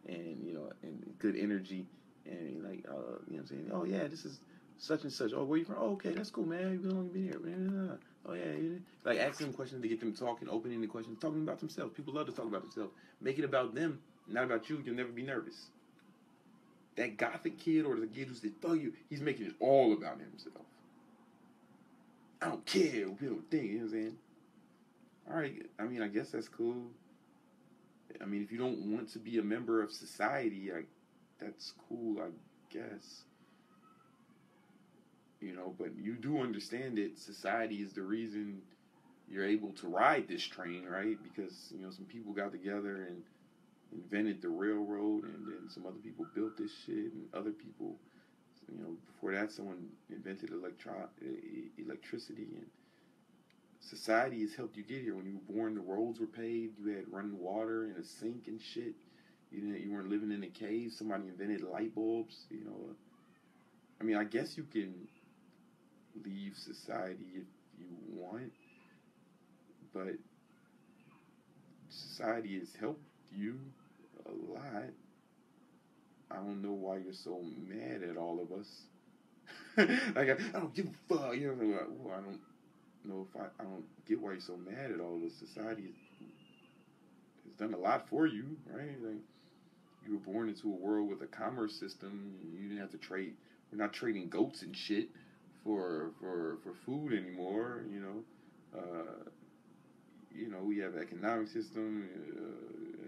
and, and good energy. And, like, what I'm saying? Oh, yeah, this is such and such. Oh, where you from? Oh, okay, that's cool, man. You long been here? Man. Oh, yeah. Like, asking them questions to get them talking, opening the questions, talking about themselves. People love to talk about themselves. Make it about them, not about you. You'll never be nervous. That gothic kid or the kid who said, fuck you, he's making it all about himself. I don't care what people think, you know what I'm saying? All right, I guess that's cool. If you don't want to be a member of society, that's cool, I guess. But you do understand that society is the reason you're able to ride this train, right? Because, some people got together and invented the railroad, and then some other people built this shit, and other people, before that, someone invented electricity, and society has helped you get here. When you were born, the roads were paved, you had running water and a sink and shit. You weren't living in a cave. Somebody invented light bulbs, I guess you can leave society if you want, but society has helped you a lot. I don't know why you're so mad at all of us. Like, I don't give a fuck. I don't know if I don't get why you're so mad at all of us. Society has done a lot for you, right? Like, you were born into a world with a commerce system. You didn't have to trade. We're not trading goats and shit for food anymore. We have an economic system.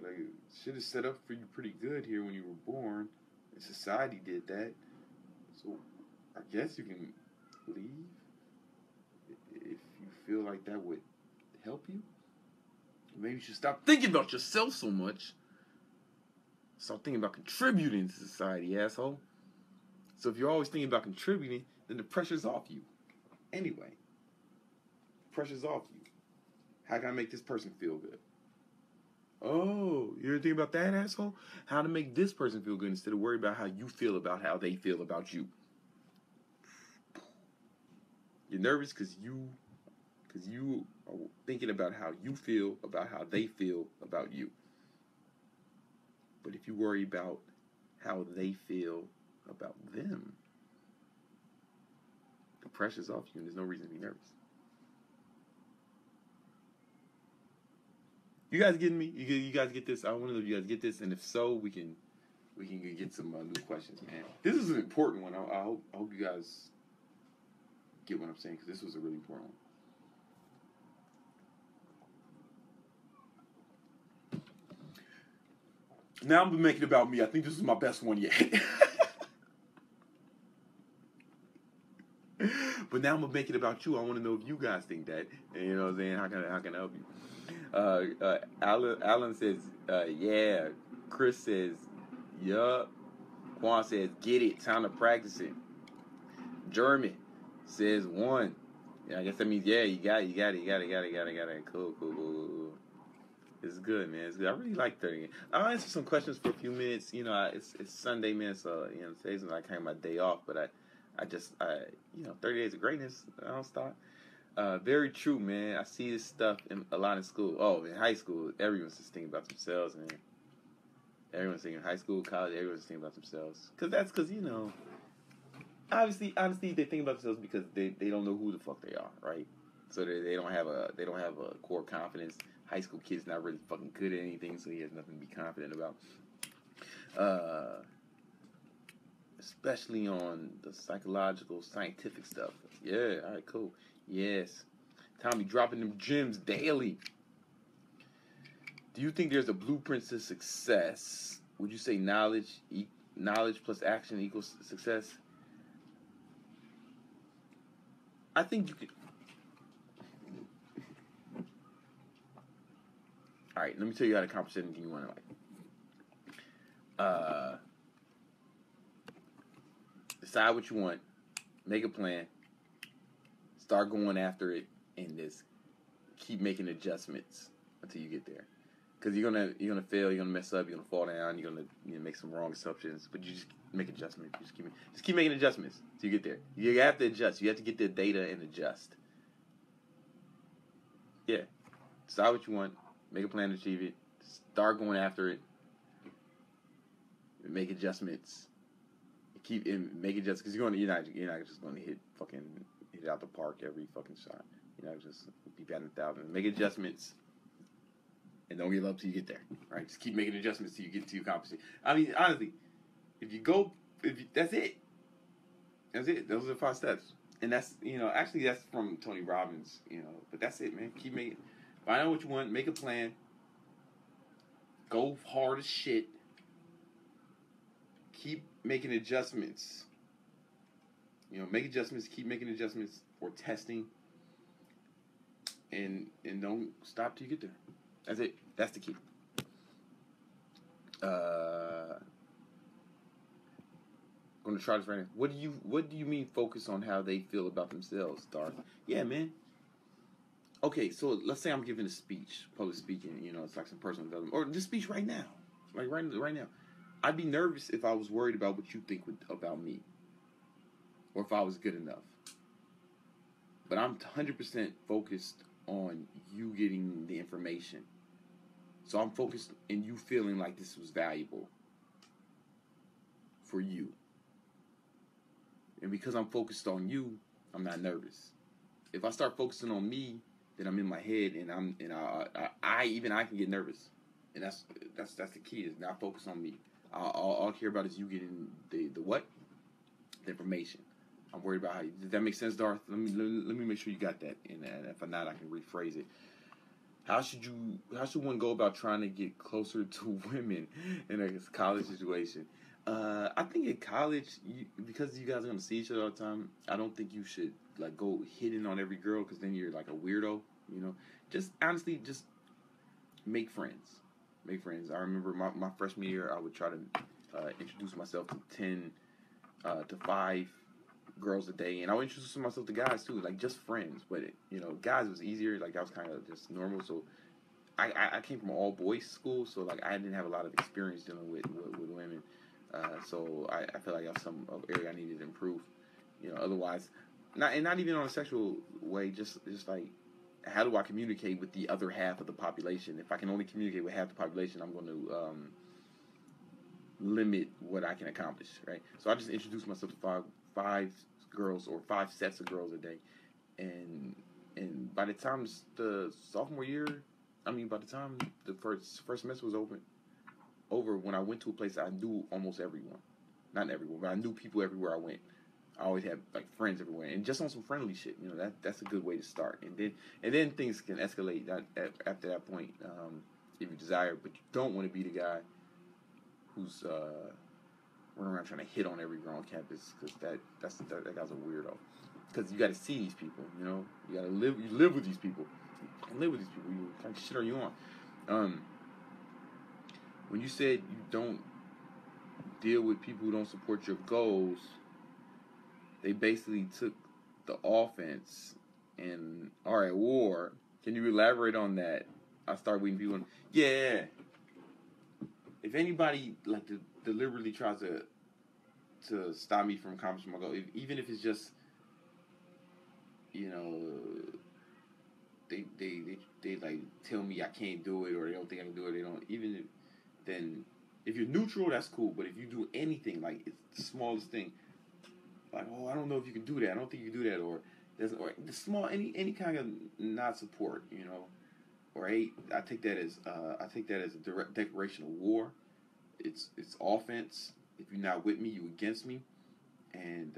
Like, shit is set up for you pretty good here when you were born, and society did that. So I guess you can leave if you feel like that would help you. Maybe you should stop thinking about yourself so much. Start thinking about contributing to society, asshole. So if you're always thinking about contributing, then the pressure's off you. Anyway, pressure's off you. How can I make this person feel good? Oh, you're thinking about that, asshole? How to make this person feel good instead of worry about how you feel about how they feel about you. You're nervous because you are thinking about how you feel about how they feel about you. But if you worry about how they feel about them, the pressure's off you and there's no reason to be nervous. You guys getting me? You guys get this? I want to know if you guys get this, and if so, we can get some new questions, man. This is an important one. I hope you guys get what I'm saying, because this was a really important one. Now I'm making it about me. I think this is my best one yet. But now I'm gonna make it about you. I want to know if you guys think that. And you know what I'm saying? How can I help you? Alan says, yeah. Chris says, yup. Quan says, get it. Time to practice it. Jeremy says 1. Yeah, I guess that means you got it. Cool. It's good, man. It's good. I really like 30. I'll answer some questions for a few minutes. You know, it's Sunday, man. So today's like kind of my day off. But I 30 days of greatness. I don't stop. Very true, man. I see this stuff a lot in school. Oh, in high school, everyone's just thinking about themselves, man. Everyone's thinking high school, college. Everyone's thinking about themselves. Because obviously, honestly, they think about themselves because they don't know who the fuck they are, right? So they don't have a core confidence. High school kid's not really fucking good at anything, so he has nothing to be confident about. Especially on the psychological, scientific stuff. Yeah, all right, cool. Yes, Tommy dropping them gems daily. Do you think there's a blueprint to success? Would you say knowledge plus action equals success? I think you could. All right, let me tell you how to accomplish anything you want in life. Decide what you want, make a plan, start going after it, and just keep making adjustments until you get there. Because you're gonna fail, you're gonna mess up, you're gonna fall down, you're gonna make some wrong assumptions, but you just make adjustments. Just keep making adjustments till you get there. You have to adjust. You have to get the data and adjust. Yeah, decide what you want. Make a plan to achieve it. Start going after it. Make adjustments. Make adjustments because you're not just going to hit it out the park every fucking shot. You're not just be batting 1,000. Make adjustments and don't give up till you get there. All right, just keep making adjustments till you get to your accomplish it. I mean, honestly, that's it. That's it. Those are the 5 steps, and that's actually that's from Tony Robbins. But that's it, man. Keep making. Find out what you want. Make a plan. Go hard as shit. Keep making adjustments. Make adjustments. Keep making adjustments for testing. And don't stop till you get there. That's it. That's the key. I'm gonna try this right now. What do you mean focus on how they feel about themselves, Darth? Yeah, man. Okay, so let's say I'm giving a speech, public speaking, it's like some personal development. Or this speech right now. Like right now. I'd be nervous if I was worried about what you think about me. Or if I was good enough. But I'm 100% focused on you getting the information. So I'm focused in you feeling like this was valuable for you. And because I'm focused on you, I'm not nervous. If I start focusing on me, then I'm in my head, and I can get nervous, and that's the key is not focus on me. All I care about is you getting the information. I'm worried about how. Does that make sense, Darth? Let me make sure you got that, and if not, I can rephrase it. How should one go about trying to get closer to women in a college situation? I think in college, because you guys are gonna see each other all the time, I don't think you should go hitting on every girl because then you're like a weirdo. Just honestly, just make friends. Make friends. I remember my freshman year, I would try to introduce myself to 10 to 5 girls a day, and I would introduce myself to guys too, just friends. But guys was easier. That was kind of just normal. So I came from an all boys school, so I didn't have a lot of experience dealing with women. So I feel like that's some area I needed to improve. Otherwise, not even on a sexual way. Just how do I communicate with the other half of the population? If I can only communicate with half the population, I'm going to limit what I can accomplish. Right. So I just introduced myself to five girls or 5 sets of girls a day, and by the time the sophomore year, by the time the first semester was over, when I went to a place, I knew almost everyone. Not everyone, but I knew people everywhere I went. I always had friends everywhere, and just on some friendly shit. That's a good way to start, and then things can escalate after that point if you desire. But you don't want to be the guy who's running around trying to hit on every girl on campus, because that guy's a weirdo. Because you got to see these people, you know. You got to live. You live with these people. You live with these people. You kind of shit are you on? When you said you don't deal with people who don't support your goals, they basically took the offense and are at war. Can you elaborate on that? I start reading people. Yeah. If anybody like deliberately tries to stop me from accomplishing my goal, even if it's just, you know, they like tell me I can't do it, or they don't think I can do it. They don't even. Then if you're neutral, that's cool. But if you do anything, like it's the smallest thing, like, oh, I don't know if you can do that. I don't think you can do that, or the small any kind of not support, you know, or I take that as a direct declaration of war. It's offense. If you're not with me, you against me, and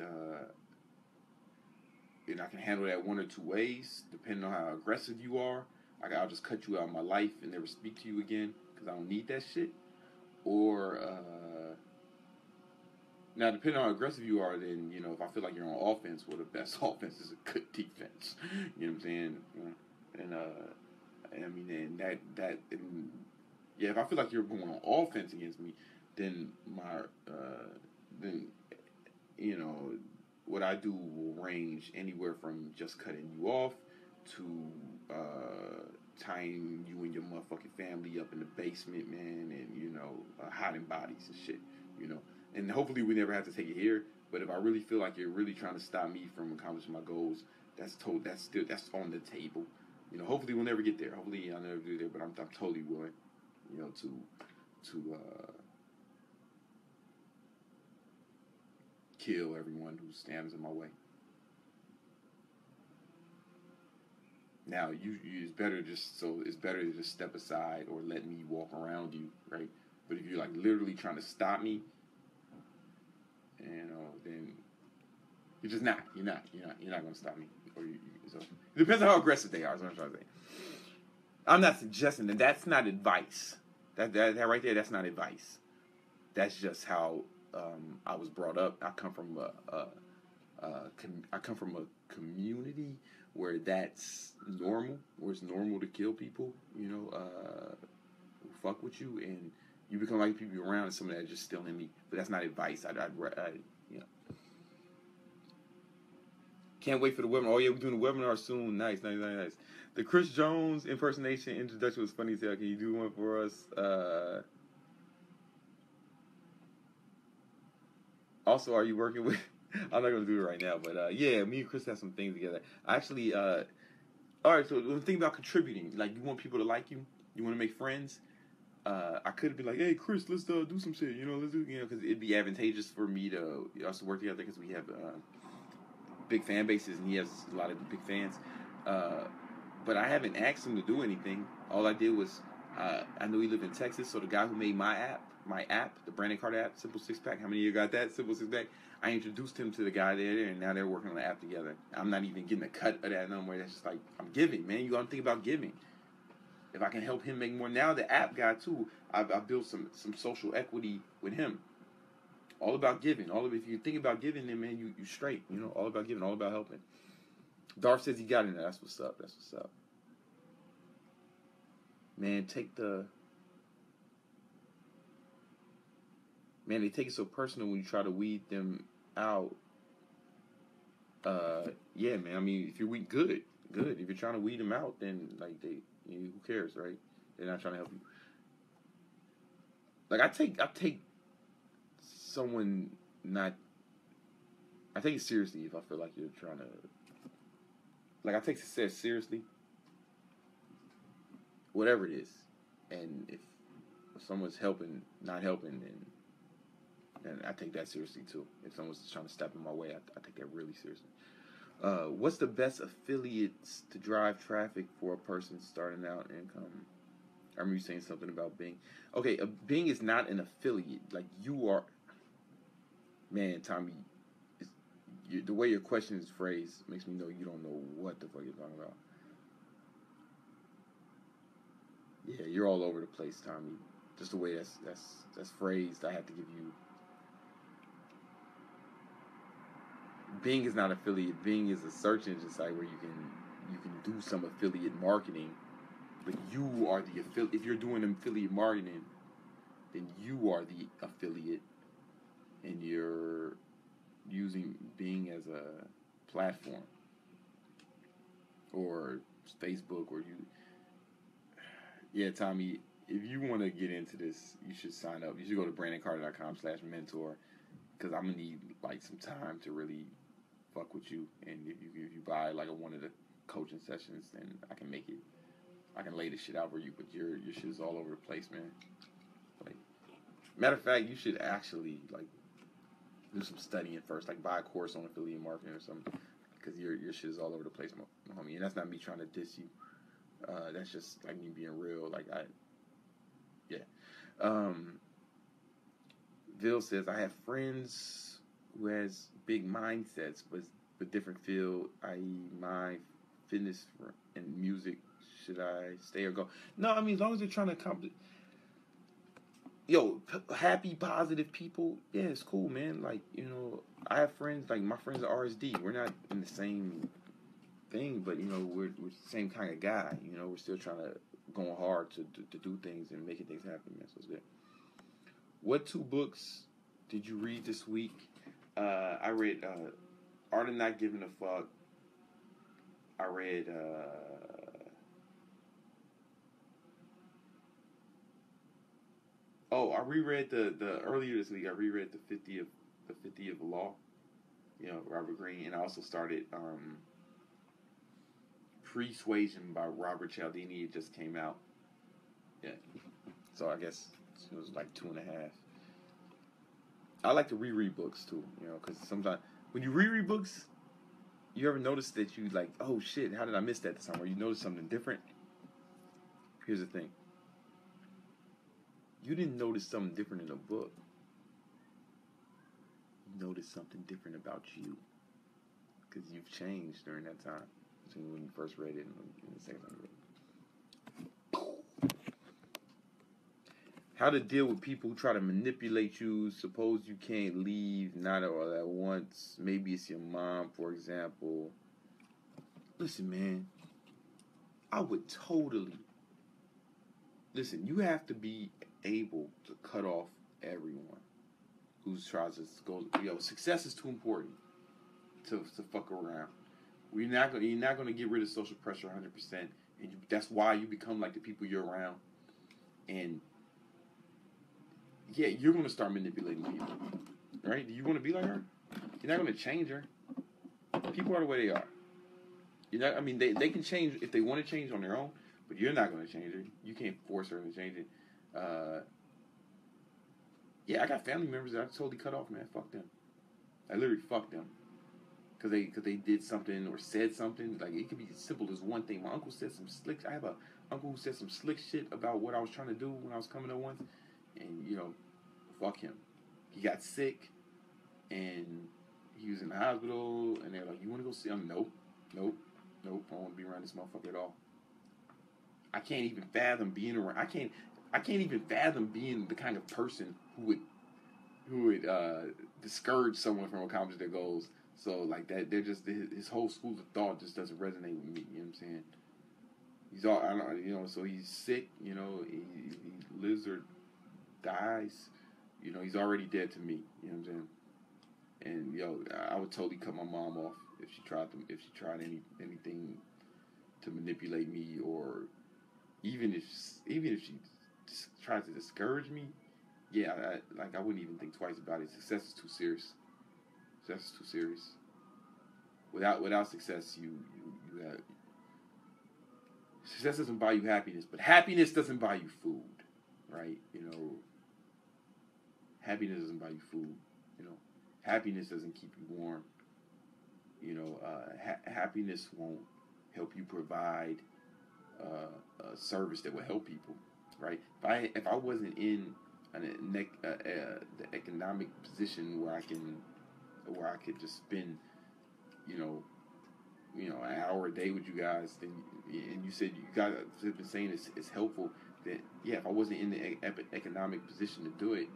I can handle that one or two ways, depending on how aggressive you are. Like, I'll just cut you out of my life and never speak to you again because I don't need that shit. Or now, depending on how aggressive you are, then, you know, if I feel like you're on offense, well, the best offense is a good defense. You know what I'm saying? And I mean, and yeah, if I feel like you're going on offense against me, then then, you know, what I do will range anywhere from just cutting you off to tying you and your motherfucking family up in the basement, man, and, you know, hiding bodies and shit, you know. And hopefully we never have to take it here. But if I really feel like you're really trying to stop me from accomplishing my goals, that's on the table. You know, hopefully we'll never get there. Hopefully I'll never do there. But I'm totally willing, you know, to kill everyone who stands in my way. Now, it's better to just step aside or let me walk around you, right? But if you're like literally trying to stop me, you know, then you're just not. You're not going to stop me. So it depends on how aggressive they are. Is what I'm trying to say. I'm not suggesting that. That's not advice. That right there, that's not advice. That's just how I was brought up. I come from a community where that's normal, where it's normal to kill people, you know, who fuck with you, and you become like people around, and some of that is just still in me. But that's not advice. I you know. Can't wait for the webinar. Oh yeah, we're doing the webinar soon. Nice. The Chris Jones impersonation introduction was funny as hell. Can you do one for us? Also, are you working with? I'm not gonna do it right now, but yeah, me and Chris have some things together. Actually, all right. So the thing about contributing, like, you want people to like you, you want to make friends. I could have been like, hey, Chris, let's do some shit. You know, let's do, you know, because it'd be advantageous for me to us to work together because we have big fan bases and he has a lot of big fans. But I haven't asked him to do anything. All I did was I know he lived in Texas, so the guy who made my app, the Brandon Carter app, Simple Six Pack. How many of you got that? Simple Six Pack. I introduced him to the guy there, and now they're working on the app together. I'm not even getting a cut of that number. That's just like, I'm giving, man. You gotta think about giving. If I can help him make more, now the app guy too, I built some social equity with him. All about giving. If you think about giving, then man, you straight. You know, all about giving, all about helping. Darth says he got in there. That's what's up. Man, they take it so personal when you try to weed them out. Yeah, man. I mean, if you're weed, good. If you're trying to weed them out, then like who cares, right? They're not trying to help you. Like, I take someone not. I take it seriously if I feel like you're trying to. Like, I take success seriously, whatever it is, and if someone's not helping, then I take that seriously too. If someone's trying to step in my way, I take that really seriously. What's the best affiliates to drive traffic for a person starting out income? I remember you saying something about Bing. Okay, Bing is not an affiliate. Like, you are. Man, Tommy, the way your question is phrased makes me know you don't know what the fuck you're talking about. Yeah, you're all over the place, Tommy. Just the way that's phrased, I have to give you Bing is not affiliate. Bing is a search engine site where you can do some affiliate marketing, but you are the affiliate. If you're doing affiliate marketing, then you are the affiliate, and you're using Bing as a platform, or Facebook, or you. Yeah, Tommy, if you want to get into this, you should sign up. You should go to brandoncarter.com/mentor, because I'm gonna need like some time to really fuck with you. And if you buy like one of the coaching sessions, then I can make it. I can lay this shit out for you. But your shit is all over the place, man. Like, matter of fact, you should actually like do some studying first, like buy a course on affiliate marketing or something, because your shit is all over the place, my homie. And that's not me trying to diss you. That's just like me being real. Like Bill says, I have friends who has big mindsets, but different field, i.e. my fitness and music. Should I stay or go? No, I mean, as long as they're trying to accomplish. Yo, happy, positive people, yeah, it's cool, man. Like, I have friends, like my friends are RSD. We're not in the same thing, but, we're the same kind of guy. We're still trying to, going hard to do things and making things happen, man. So it's good. What 2 books did you read this week? I read Art of Not Giving a Fuck. I read I reread the earlier this week. I reread the 50 of Law, Robert Greene, and I also started Persuasion by Robert Cialdini. It just came out. Yeah, so I guess it was like 2.5. I like to reread books too, because sometimes when you reread books, you ever notice that you like, oh shit, how did I miss that this time? Or you notice something different? Here's the thing. You didn't notice something different in a book. You noticed something different about you, because you've changed during that time between when you first read it and the second time you read it. How to deal with people who try to manipulate you. Suppose you can't leave, not all at once. Maybe it's your mom, for example. Listen, man. I would totally... Listen, you have to be able to cut off everyone who tries to go... success is too important to fuck around. You're not gonna get rid of social pressure 100%. And that's why you become like the people you're around. And... yeah, you're going to start manipulating people, right? Do you want to be like her? You're not going to change her. People are the way they are. They can change if they want to change on their own, but you're not going to change her. You can't force her to change it. I got family members that I totally cut off, man. Fuck them. I literally fucked them. Because they did something or said something. Like, it could be as simple as one thing. My uncle said some slick... I have an uncle who said some slick shit about what I was trying to do when I was coming up once. And, fuck him. He got sick, and he was in the hospital, and they're like, you want to go see him? Nope. I don't want to be around this motherfucker at all. I can't even fathom being around. I can't even fathom being the kind of person who would discourage someone from accomplishing their goals. So, like, that, they're just, his whole school of thought just doesn't resonate with me, you know what I'm saying? He's all, so he's sick, he lives or dies, he's already dead to me, you know what I'm saying? And I would totally cut my mom off if she tried anything to manipulate me, or even if she tries to discourage me. Yeah, I wouldn't even think twice about it. Success is too serious. Without success, you have, success doesn't buy you happiness, but happiness doesn't buy you food, right? Happiness doesn't buy you food. Happiness doesn't keep you warm. Happiness won't help you provide a service that will help people, right? If I wasn't in the economic position where I could just spend, an hour a day with you guys, then, and you said you guys have been saying it's helpful. That if I wasn't in the economic position to do it,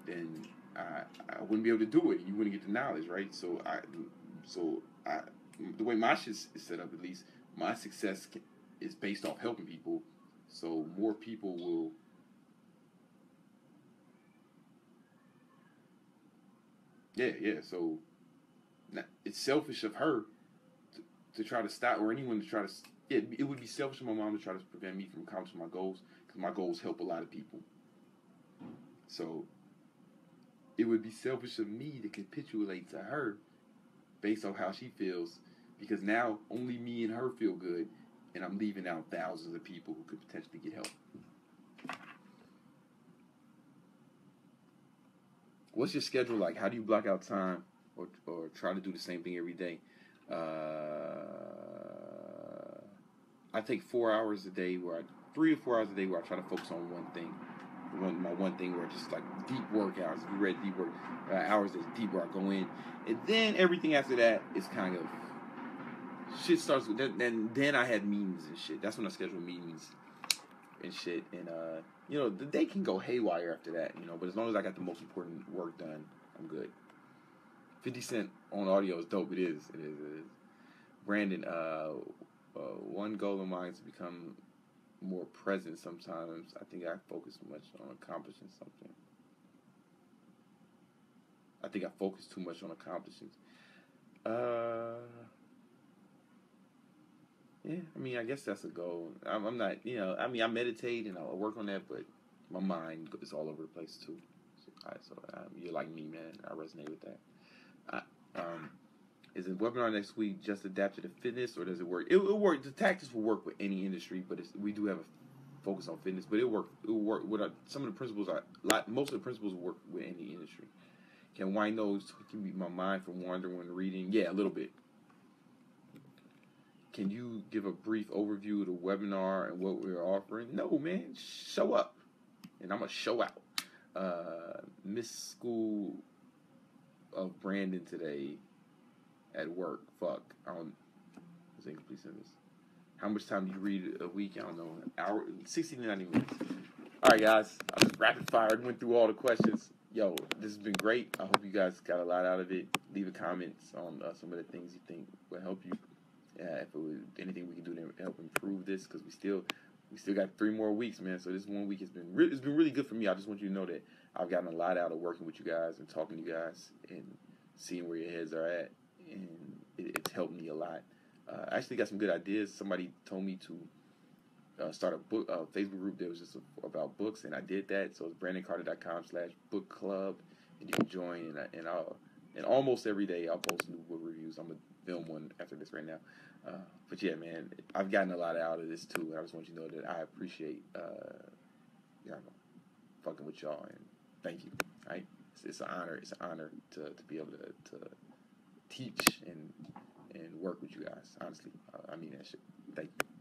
then I wouldn't be able to do it. You wouldn't get the knowledge, right? So So the way my shit is set up, at least, my success is based off helping people. So more people will. Yeah. So it's selfish of her to try to stop, or anyone to try to. Yeah, it would be selfish of my mom to try to prevent me from accomplishing my goals, because my goals help a lot of people. So it would be selfish of me to capitulate to her based on how she feels, because now only me and her feel good, and I'm leaving out thousands of people who could potentially get help. What's your schedule like? How do you block out time, or try to do the same thing every day? I take 4 hours a day, 3 to 4 hours a day, where I try to focus on one thing. My one thing where just like deep workouts. If you read deep work hours, that's deep where I go in, and then everything after that is kind of shit starts. Then I had meetings and shit. That's when I schedule meetings and shit. And the day can go haywire after that. But as long as I got the most important work done, I'm good. 50 Cent on audio is dope. It is. Brandon, one goal of mine is to become more present sometimes. I think I focus too much on accomplishing something. I think I focus too much on accomplishing. Yeah, I mean, I guess that's a goal. I'm not, I meditate and I work on that, but my mind is all over the place too. So you're like me, man. I resonate with that. Is the webinar next week just adapted to fitness, or does it work? It will work. The tactics will work with any industry, but we do have a focus on fitness. But it will work with some of the principles. Most of the principles work with any industry. Can wine those keep my mind from wandering when reading? Yeah, a little bit. Can you give a brief overview of the webinar and what we're offering? No, man. Show up, and I'm gonna show out. Miss School of Brandon today at work. Fuck. I don't. What's the incomplete sentence? How much time do you read a week? I don't know. An hour, 60 to 90 minutes. All right, guys. I was rapid fire. Went through all the questions. Yo, this has been great. I hope you guys got a lot out of it. Leave a comment on some of the things you think will help you. If it was anything we can do to help improve this, because we still got 3 more weeks, man. So this 1 week has been really good for me. I just want you to know that I've gotten a lot out of working with you guys and talking to you guys and seeing where your heads are at, and it's helped me a lot. I actually got some good ideas. Somebody told me to start a Facebook group that was just about books, and I did that. So it's brandoncarter.com/book club, and you can join. And almost every day I'll post new book reviews. I'm gonna film one after this right now. But yeah, man, I've gotten a lot out of this too. And I just want you to know that I appreciate fucking with y'all, and thank you. Right? It's an honor. It's an honor to be able to teach and work with you guys. Honestly, I mean that shit. Thank you.